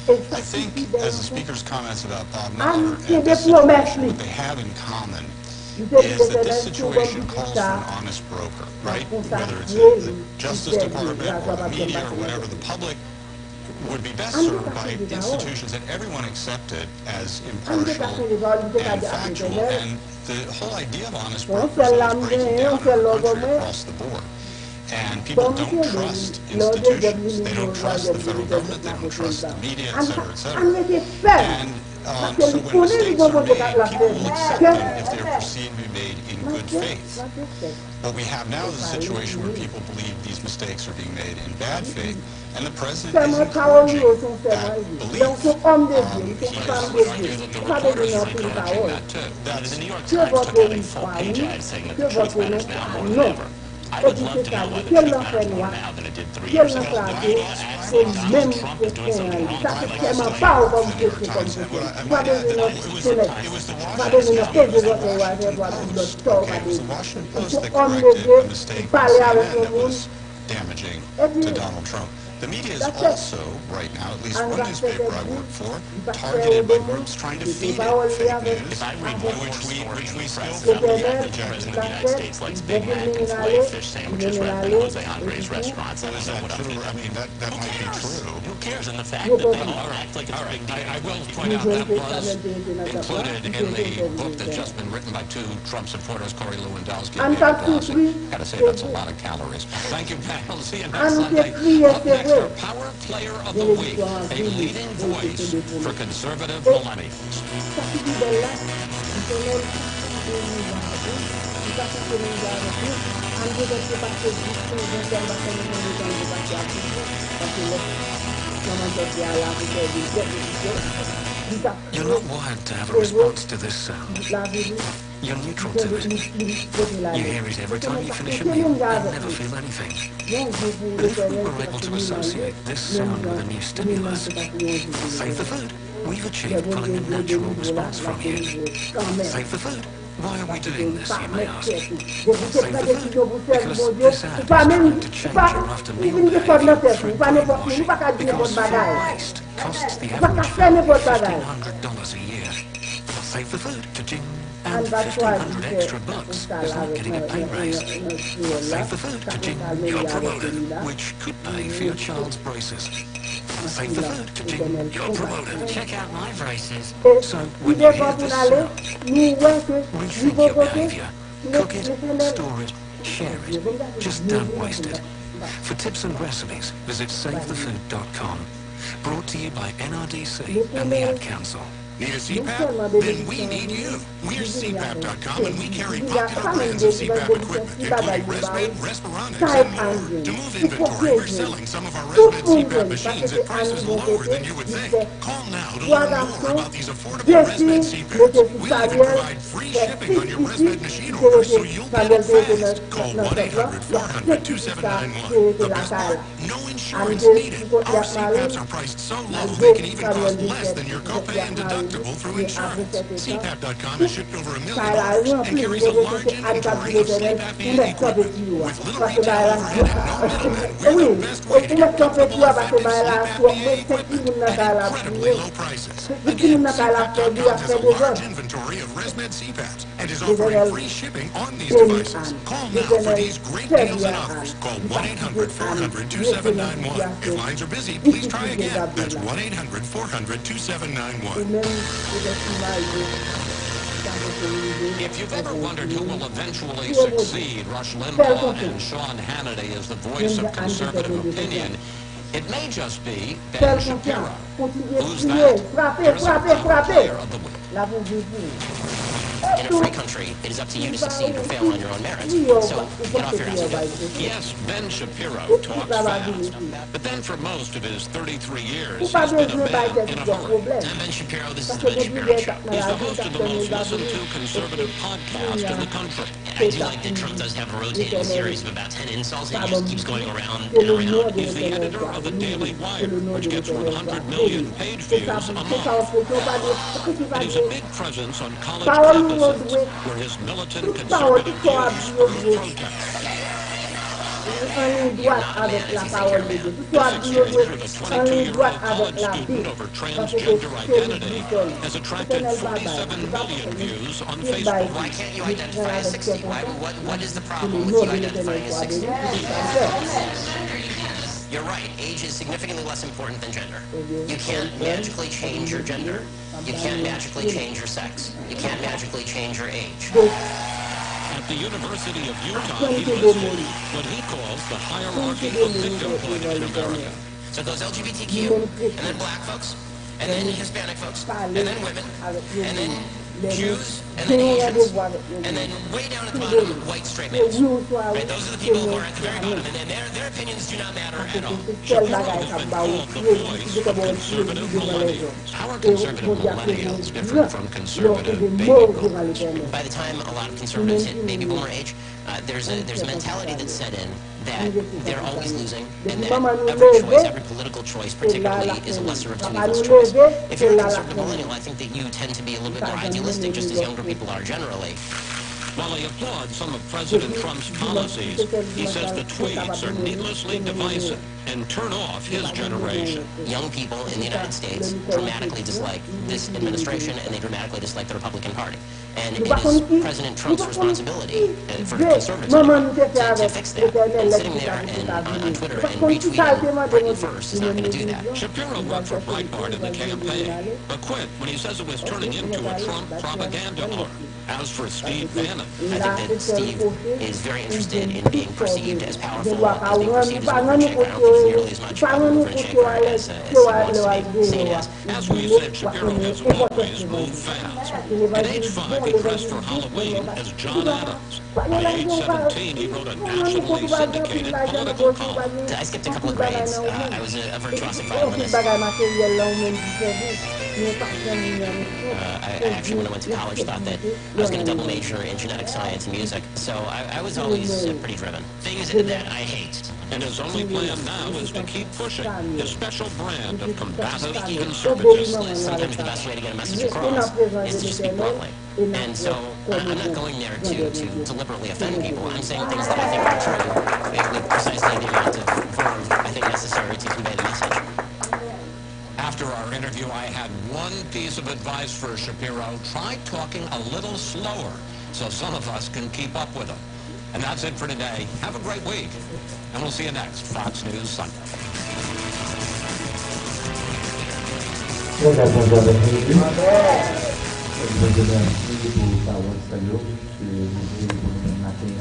I think, as the speaker's comments about Bob Mueller and this situation, what they have in common is that this situation calls for an honest broker, right? Whether it's the Justice Department or the media or whatever, the public would be best served by institutions that everyone accepted as impartial and factual. And the whole idea of honest brokers is breaking down in our country across the board. And people don't trust institutions. They don't trust the federal government. They don't trust the media, et cetera, et cetera. And So when mistakes are made, people will accept them if they're perceived to be made in good faith. What we have now is a situation where people believe these mistakes are being made in bad faith, and the president is encouraging that belief. The New York Times took out a full-page ad saying that the truth matters now more than ever. I would love to know why the truth matters more now than it did 3 years ago. Acts like Donald Trump is doing something wrong. I like this to It was the Washington Post that corrected a mistake by CNN that was damaging to Donald Trump. The media is also, right now, at least one newspaper I work for, targeted by groups trying to feed it fake news, If I read one more which we story still about the President of the United States likes Big Mac and filet fish sandwiches rather than Jose Andres restaurants, I don't know what I'm thinking. I mean, that might be true. Who cares? And the fact that they all act like it's a big deal. I will point out that was included in the book that's just been written by 2 Trump supporters, Corey Lewandowski and David Dawson. Got to say, that's a lot of calories. Thank you, Pat. See you next Sunday. Up next, our Power Player of the Week, a leading voice for conservative millennials. You're not wired to have a response to this sound. You're neutral to it. You hear it every time you finish a meal and never feel anything. But if we were able to associate this sound with a new stimulus, save the food, we've achieved pulling a natural response from you. Save the food. Why are we doing this, you may ask? Save the food, because this ad is trying to change your after-meal behavior through brainwashing, because food waste costs the average family $1,500 a year. Save the food, cha-ching. And $1,500 extra bucks is like getting a pay raise. Save the food, cha-ching, you're promoted, which could pay for your child's braces. Save the food, cha-ching, you're promoted. Check out my braces. So when you hear this sound, rethink your behavior. Cook it, store it, share it. Just don't waste it. For tips and recipes, visit SaveTheFood.com. Brought to you by NRDC and the Ad Council. Need a CPAP? Then we need you. We're CPAP.com, and we carry popular brands of CPAP equipment, including ResMed, Respironics, and more. To move inventory, we're selling some of our ResMed CPAP machines at prices lower than you would think. Call now to learn more about these affordable ResMed CPAPs. We'll even provide free shipping on your ResMed machine order, so you'll get it fast. Call 1-800-400-2791. The best part? No insurance needed. Our CPAPs are priced so low, they can even cost less than your copay and deductible through insurance. CPAP.com has shipped over $1 million and carries a large inventory of sleep apnea equipment. With little retail overhead and no middlemen, we're the best way to get comfortable, effective sleep apnea equipment at incredibly low prices. Again, CPAP.com has a large inventory of ResMed CPAPs and is offering free shipping on these devices. Call now for these great deals and offers. Call 1-800-400-2791. If lines are busy, please try again. That's 1-800-400-2791. If you've ever wondered who will eventually succeed Rush Limbaugh and Sean Hannity as the voice of conservative opinion, it may just be Ben Shapiro. Who's that? Here's our Power Player of the Week. In a free country, it is up to you to succeed or fail on your own merit. So get off your ass and do it. Yes, Ben Shapiro talks fast, but then for most of his 33 years, he's been a man in a hurry. I'm Ben Shapiro. This is the Ben Shapiro Show. He's the host of the most listened to conservative podcast in the country. I do like that Trump does have a rotating series of about 10 insults, and he just keeps going around and around. He's the editor of the Daily Wire, which gets 100 million page views a month. And he's a big presence on college campuses where his militant conservative views spur protest. This experience with a 22-year-old college student over transgender identity has attracted 47 million views on Facebook. Why can't you identify as 60? What is the problem with you identifying as 60? You're right. Age is significantly less important than gender. You can't magically change your gender. You can't magically change your sex. You can't magically change your age. At the University of Utah, he listed what he calls the hierarchy of victimhood in America. So it goes LGBTQ, and then black folks, and then Hispanic folks, and then women, and then Jews, and then Asians, and then way down at the bottom, white straight males. Right? Those are the people who are at the very bottom, and their opinions do not matter at all. Shapiro has been called the voice of conservative millennials. How are conservative millennials different from conservative baby boomers? By the time a lot of conservatives hit baby boomer age, there's a mentality that's set in that they're always losing, and that every choice, every political choice particularly, is a lesser of two evils choice. If you're a conservative millennial, I think that you tend to be a little bit more idealistic, just as younger people are generally. While he applauds some of President Trump's policies, he says the tweets are needlessly divisive and turn off his generation. Young people in the United States dramatically dislike this administration, and they dramatically dislike the Republican Party. And it is President Trump's responsibility for conservatives to fix that. And sitting there on Twitter and retweeting Britain First is not going to do that. Shapiro worked for Breitbart in the campaign, but quit when he says it was turning into a Trump propaganda arm. As for Steve Bannon, I think that Steve is very interested in being perceived as powerful, as being perceived as a chick. I don't think he's nearly as much of a chick as he wants to be seen as. As we said, Shapiro has always moved fast. At age 5, he dressed for Halloween as John Adams. By age 17, he wrote a nationally syndicated political column. I skipped a couple of grades. I was a virtuosic violinist. I actually, when I went to college, thought that I was going to double major in genetic science and music, so I was always pretty driven. Things that I hate. And his only plan now is to keep pushing his special brand of combative conservatism. Sometimes the best way to get a message across is to just speak bluntly. And so I'm not going there to deliberately offend people. I'm saying things that I think are true with precisely the amount of verve I think necessary to convey the message. After our interview, I had one piece of advice for Shapiro. Try talking a little slower so some of us can keep up with him. And that's it for today. Have a great week. And we'll see you next Fox News Sunday.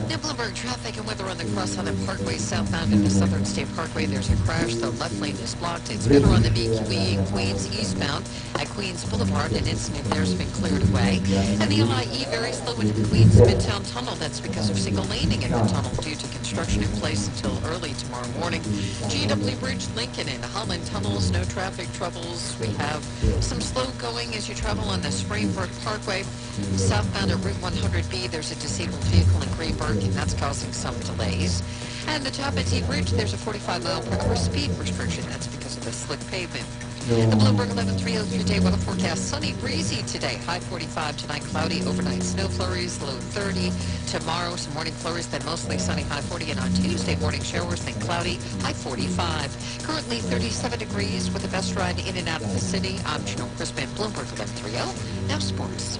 Now, Bloomberg traffic and weather on the Cross Southern Parkway southbound into Southern State Parkway. There's a crash. The left lane is blocked. It's better on the BQE Queens eastbound at Queens Boulevard. An incident there's been cleared away. And the LIE very slow into the Queens Midtown Tunnel. That's because of single laning in the tunnel due to construction in place until early tomorrow morning. GW Bridge, Lincoln, and Holland tunnels. No traffic troubles. We have some slow going as you travel on the Springbrook Parkway. Southbound at Route 100B, there's a disabled vehicle in Greenberg, and that's causing some delays. And the Tappan Zee Bridge, there's a 45-mile-per-hour speed restriction. That's because of the slick pavement. The Bloomberg 1130 your day weather forecast. Sunny, breezy today. High 45 tonight, cloudy. Overnight snow flurries, low 30. Tomorrow, some morning flurries, then mostly sunny, high 40. And on Tuesday, morning showers, then cloudy, high 45. Currently 37 degrees with the best ride in and out of the city. I'm Janelle Crispin, Bloomberg 1130. Now sports.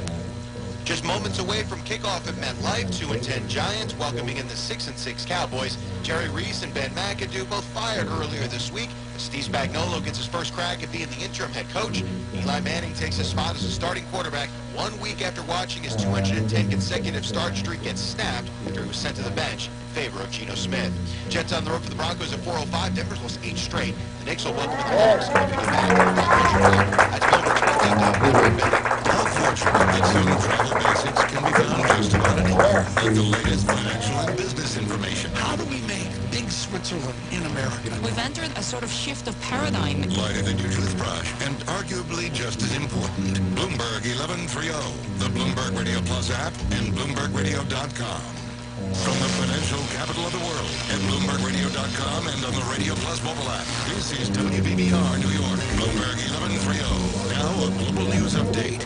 Just moments away from kickoff at MetLife, 2-10 Giants welcoming in the 6-6 Cowboys. Jerry Reese and Ben McAdoo both fired earlier this week. Steve Spagnuolo gets his first crack at being the interim head coach. Eli Manning takes his spot as a starting quarterback 1 week after watching his 210 consecutive start streak get snapped after he was sent to the bench in favor of Geno Smith. Jets on the road for the Broncos at 4:05. Denver's lost 8 straight. The Knicks will welcome in the Hawks. That's Goldberg. Unfortunately, some travel basics can be found just about anywhere. Like the latest financial and business information. How do we make big Switzerland in America? We've entered a sort of shift of paradigm. Lighter than your toothbrush, and arguably just as important. Bloomberg 1130, the Bloomberg Radio Plus app, and BloombergRadio.com. From the financial capital of the world at BloombergRadio.com and on the Radio Plus mobile app. This is WBBR New York, Bloomberg 1130. Now a global news update.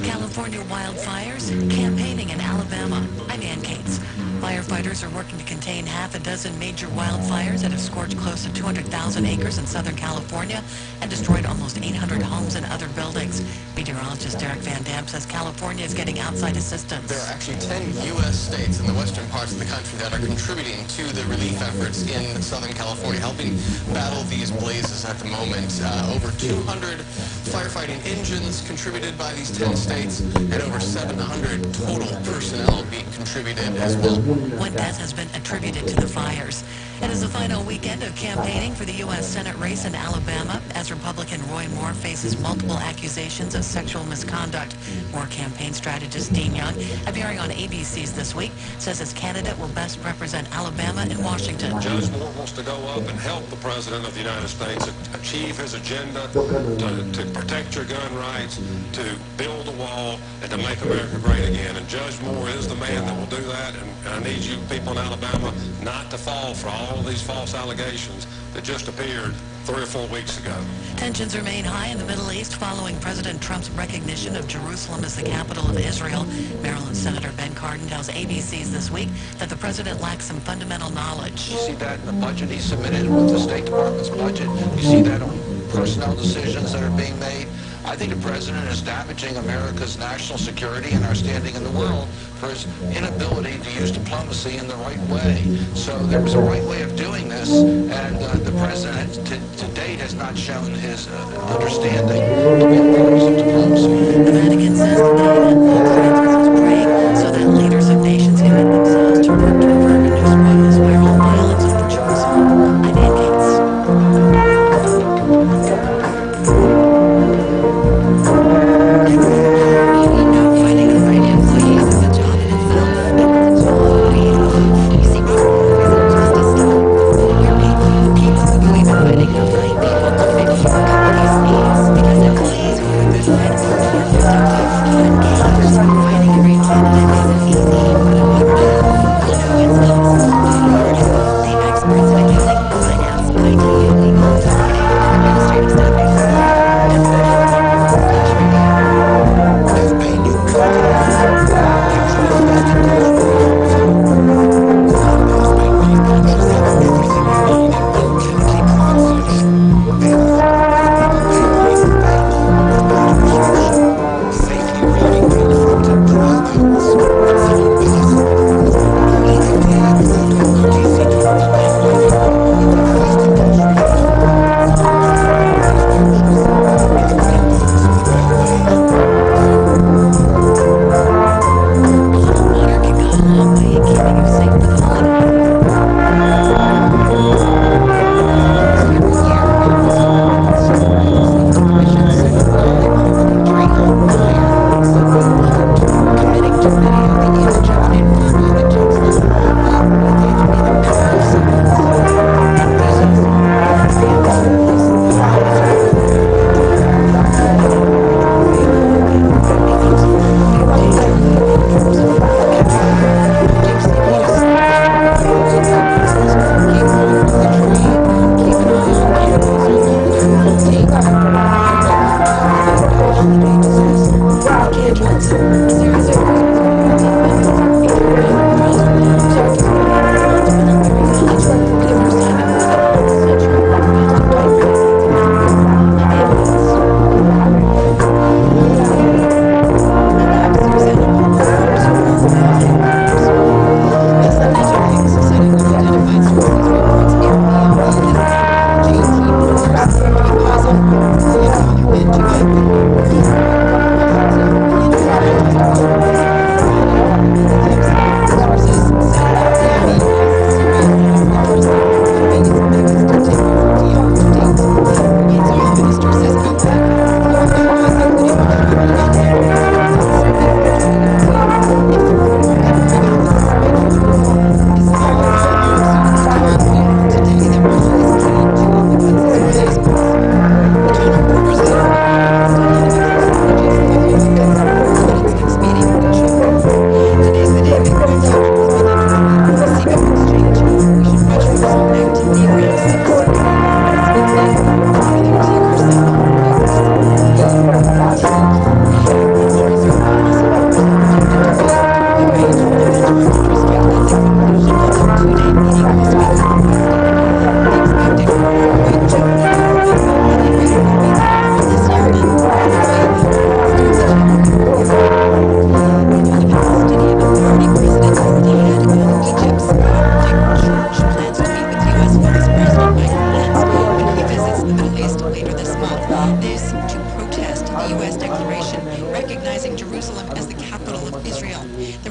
California wildfires, campaigning in Alabama. I'm Ann Cates. Firefighters are working to contain half a dozen major wildfires that have scorched close to 200,000 acres in Southern California and destroyed almost 800 homes and other buildings. Meteorologist Derek Van Dam says California is getting outside assistance. There are actually 10 U.S. states in the western parts of the country that are contributing to the relief efforts in Southern California, helping battle these blazes at the moment. Over 200 firefighting engines contributed by these 10 states, and over 700 total personnel being contributed as well. One death has been attributed to the fires. It is the final weekend of campaigning for the U.S. Senate race in Alabama as Republican Roy Moore faces multiple accusations of sexual misconduct. Moore campaign strategist Dean Young, appearing on ABC's This Week, says his candidate will best represent Alabama and Washington. Judge Moore wants to go up and help the President of the United States achieve his agenda to protect your gun rights, to build a wall, and to make America great again. And Judge Moore is the man that will do that, and I need you people in Alabama not to fall for all of these false allegations that just appeared 3 or 4 weeks ago. Tensions remain high in the Middle East following President Trump's recognition of Jerusalem as the capital of Israel. Maryland Senator Ben Cardin tells ABC's This Week that the president lacks some fundamental knowledge. You see that in the budget he submitted with the State Department's budget. You see that on personnel decisions that are being made. I think the president is damaging America's national security and our standing in the world for his inability to use diplomacy in the right way. So there was a right way of doing this, and the president to date has not shown his understanding to be able to use diplomacy. The Vatican says today that Francis is praying so that leaders of nations commit themselves to work to avert a new spoils where all violence over Jerusalem. I'm Ann Cates. Because employees who are good men or more productive and engaged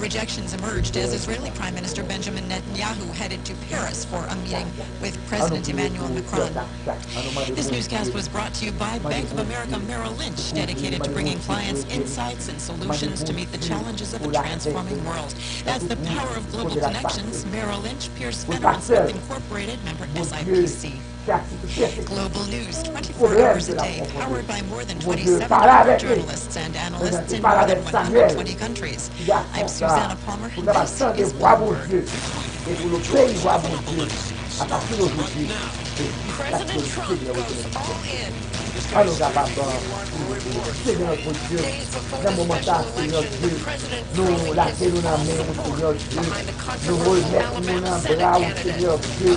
rejections emerged as Israeli Prime Minister Benjamin Netanyahu headed to Paris for a meeting with President Emmanuel Macron. This newscast was brought to you by Bank of America Merrill Lynch, dedicated to bringing clients insights and solutions to meet the challenges of a transforming world. That's the power of global connections. Merrill Lynch, Pierce Fenner & Smith Incorporated, member SIPC. Global news, 24 hours a day, powered by more than 2,700 journalists and analysts in more than 120 countries. I'm Susanna Palmer, and this is One Word. President Trump goes all in. Seigneur Dieu, d'un moment à Seigneur Dieu, nous laissons dans main, Seigneur Dieu, nous remettons nos bras, Seigneur Dieu,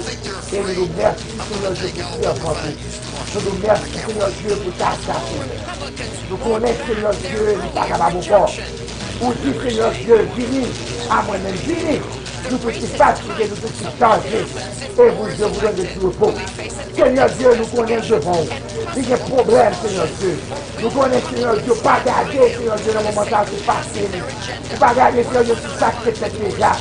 et nous nous remercions, Seigneur Dieu, pour faire contre nous. Nous nous remercions, Seigneur Dieu, pour ta grâce. Nous connaissons, Seigneur Dieu, nous pas capables encore. Ou dit, Seigneur Dieu, vini, à moi-même, vini. Nous tous qui fatigués, nous tous qui chargés, et vous, je vous donne du repos. Seigneur Dieu, nous connaissons devant. Il y a des problèmes, Seigneur Dieu. Nous connaissons, Seigneur Dieu, pas garder, Seigneur Dieu, dans le moment où c'est facile. Nous pas garder, Seigneur Dieu, tout ça qui est fait déjà.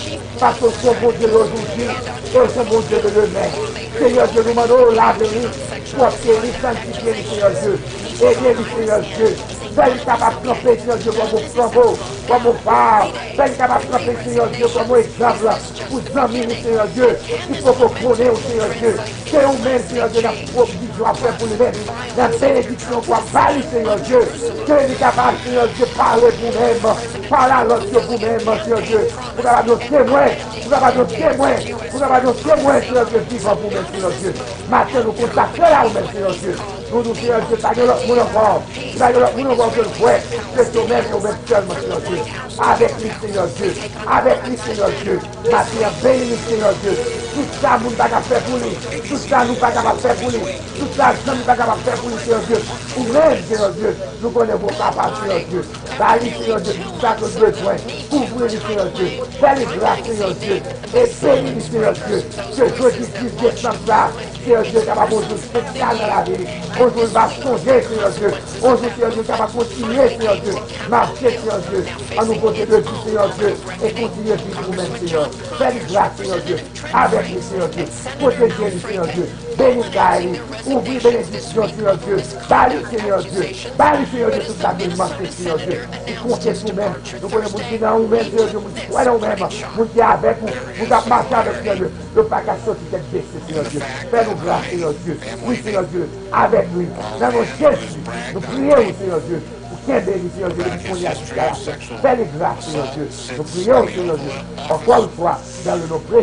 Parce que c'est bon Dieu d'aujourd'hui, et c'est bon Dieu de demain. Seigneur Dieu, nous demandons l'avenir, prospérer, sanctifier, Seigneur Dieu. Aidez-nous, Seigneur Dieu. Fais-nous capable de tromper, Seigneur Dieu, comme mon flambeau, comme mon phare. Fais-nous capable de tromper, Seigneur Dieu, comme mon exemple. Pour amis, Seigneur Dieu, il faut qu'on connaisse, Seigneur Dieu. C'est nous-mêmes, Seigneur Dieu, la provision à faire pour nous-mêmes. La bénédiction pour parler, Seigneur Dieu. Que nous capable, Seigneur Dieu, parler pour nous-mêmes. Parler à l'autre pour nous-mêmes, Seigneur Dieu. Pour avoir nos témoins, pour avoir nos témoins, pour avoir nos témoins, Seigneur Dieu, vivant pour nous, Seigneur Dieu. Maintenant, nous contactons là, nous-mêmes, Seigneur Dieu. Nous nous Seigneur Dieu, pas de l'autre monde encore. Pas de l'autre monde encore que le fouet. C'est nous-mêmes et nous-mêmes seulement, Seigneur Dieu. Avec lui, Seigneur Dieu. Avec lui, Seigneur Dieu. Maintenant, bénis, Seigneur Dieu. Tout ça, nous ne pouvons pas faire pour lui. Tout ça, nous ne pouvons pas faire pour lui. Tout ça, nous ne pouvons pas faire pour lui, Seigneur Dieu. Ou même, Seigneur Dieu, nous connaissons vos capables, Seigneur Dieu. Bali, Seigneur Dieu, tout ça que nous besoin. Couvrez-le, Seigneur Dieu. Fais-les grâces, Seigneur Dieu. Et bénis, Seigneur Dieu. Que Dieu qui descend ça, Seigneur Dieu, capable de spécial dans la vie. Aujourd'hui, il va songer, Seigneur Dieu. Aujourd'hui, Seigneur Dieu, capable de continuer, Seigneur Dieu. Marcher, Seigneur Dieu. À nous côté de vie, Seigneur Dieu. Et continuer de vivre nous-mêmes, Seigneur. Fais-les grâces, Seigneur Dieu. Avec nous, Seigneur Dieu. Protégez-nous, Seigneur Dieu. Bénis, Gaël. Ouvris bénédiction, Seigneur Dieu. Bali, Seigneur Dieu. Bali, Seigneur Dieu, toute la demande, Seigneur Dieu. Et comptez nous-mêmes. Nous connaissons qui dans nous-mêmes, Seigneur Dieu. Nous qui dans nous-mêmes. Nous qui avec vous. Nous avons marché avec Seigneur Dieu. Le paquet sorti tête baissée, Seigneur Dieu. Fais-nous grâce, Seigneur Dieu. Oui, Seigneur Dieu. Avec lui. Dans nos Jésus. Nous prions, Seigneur Dieu. Quel béni, Seigneur Dieu, depuis qu'on y a jusqu'à la fin. Fais-les grâces, Seigneur Dieu. Nous prions, Seigneur Dieu. Encore une fois, dans le nom précieux.